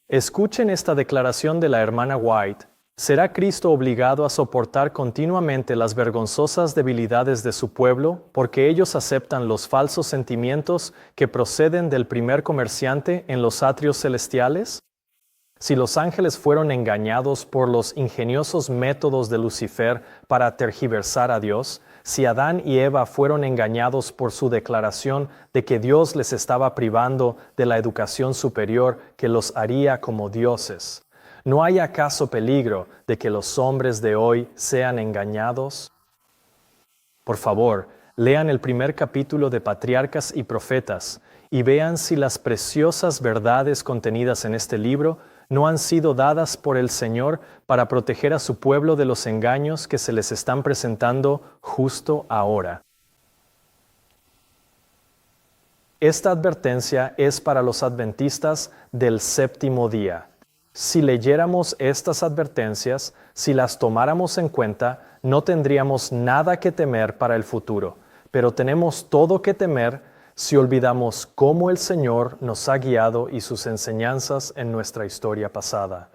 Escuchen esta declaración de la hermana White. ¿Será Cristo obligado a soportar continuamente las vergonzosas debilidades de su pueblo porque ellos aceptan los falsos sentimientos que proceden del primer comerciante en los atrios celestiales? Si los ángeles fueron engañados por los ingeniosos métodos de Lucifer para tergiversar a Dios, si Adán y Eva fueron engañados por su declaración de que Dios les estaba privando de la educación superior que los haría como dioses, ¿no hay acaso peligro de que los hombres de hoy sean engañados? Por favor, lean el primer capítulo de Patriarcas y Profetas y vean si las preciosas verdades contenidas en este libro no han sido dadas por el Señor para proteger a su pueblo de los engaños que se les están presentando justo ahora. Esta advertencia es para los adventistas del séptimo día. Si leyéramos estas advertencias, si las tomáramos en cuenta, no tendríamos nada que temer para el futuro, pero tenemos todo que temer si olvidamos cómo el Señor nos ha guiado y sus enseñanzas en nuestra historia pasada.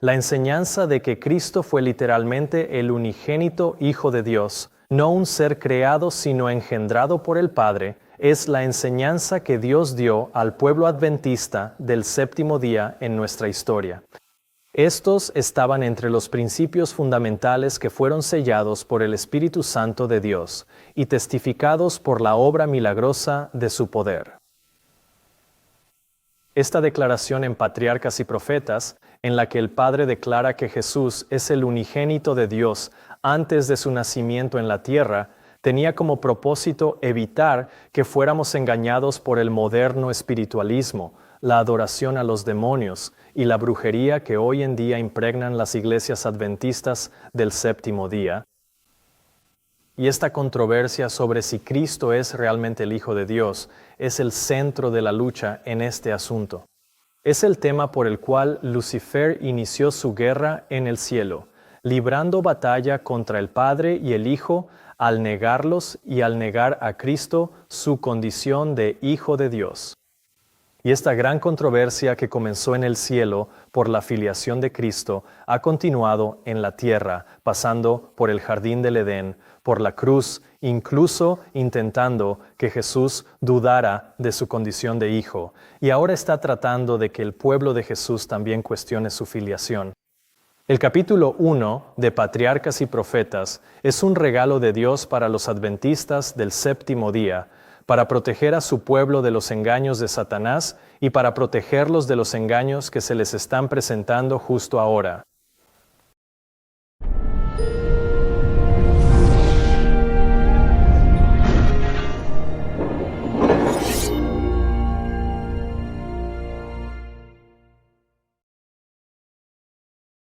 La enseñanza de que Cristo fue literalmente el unigénito Hijo de Dios, no un ser creado sino engendrado por el Padre, es la enseñanza que Dios dio al pueblo adventista del séptimo día en nuestra historia. Estos estaban entre los principios fundamentales que fueron sellados por el Espíritu Santo de Dios y testificados por la obra milagrosa de su poder. Esta declaración en Patriarcas y Profetas, en la que el Padre declara que Jesús es el unigénito de Dios antes de su nacimiento en la tierra, tenía como propósito evitar que fuéramos engañados por el moderno espiritualismo, la adoración a los demonios y la brujería que hoy en día impregnan las iglesias adventistas del séptimo día. Y esta controversia sobre si Cristo es realmente el Hijo de Dios es el centro de la lucha en este asunto. Es el tema por el cual Lucifer inició su guerra en el cielo, librando batalla contra el Padre y el Hijo al negarlos y al negar a Cristo su condición de Hijo de Dios. Y esta gran controversia que comenzó en el cielo por la filiación de Cristo ha continuado en la tierra, pasando por el jardín del Edén, por la cruz, incluso intentando que Jesús dudara de su condición de hijo. Y ahora está tratando de que el pueblo de Jesús también cuestione su filiación. El capítulo 1 de Patriarcas y Profetas es un regalo de Dios para los adventistas del séptimo día, para proteger a su pueblo de los engaños de Satanás y para protegerlos de los engaños que se les están presentando justo ahora.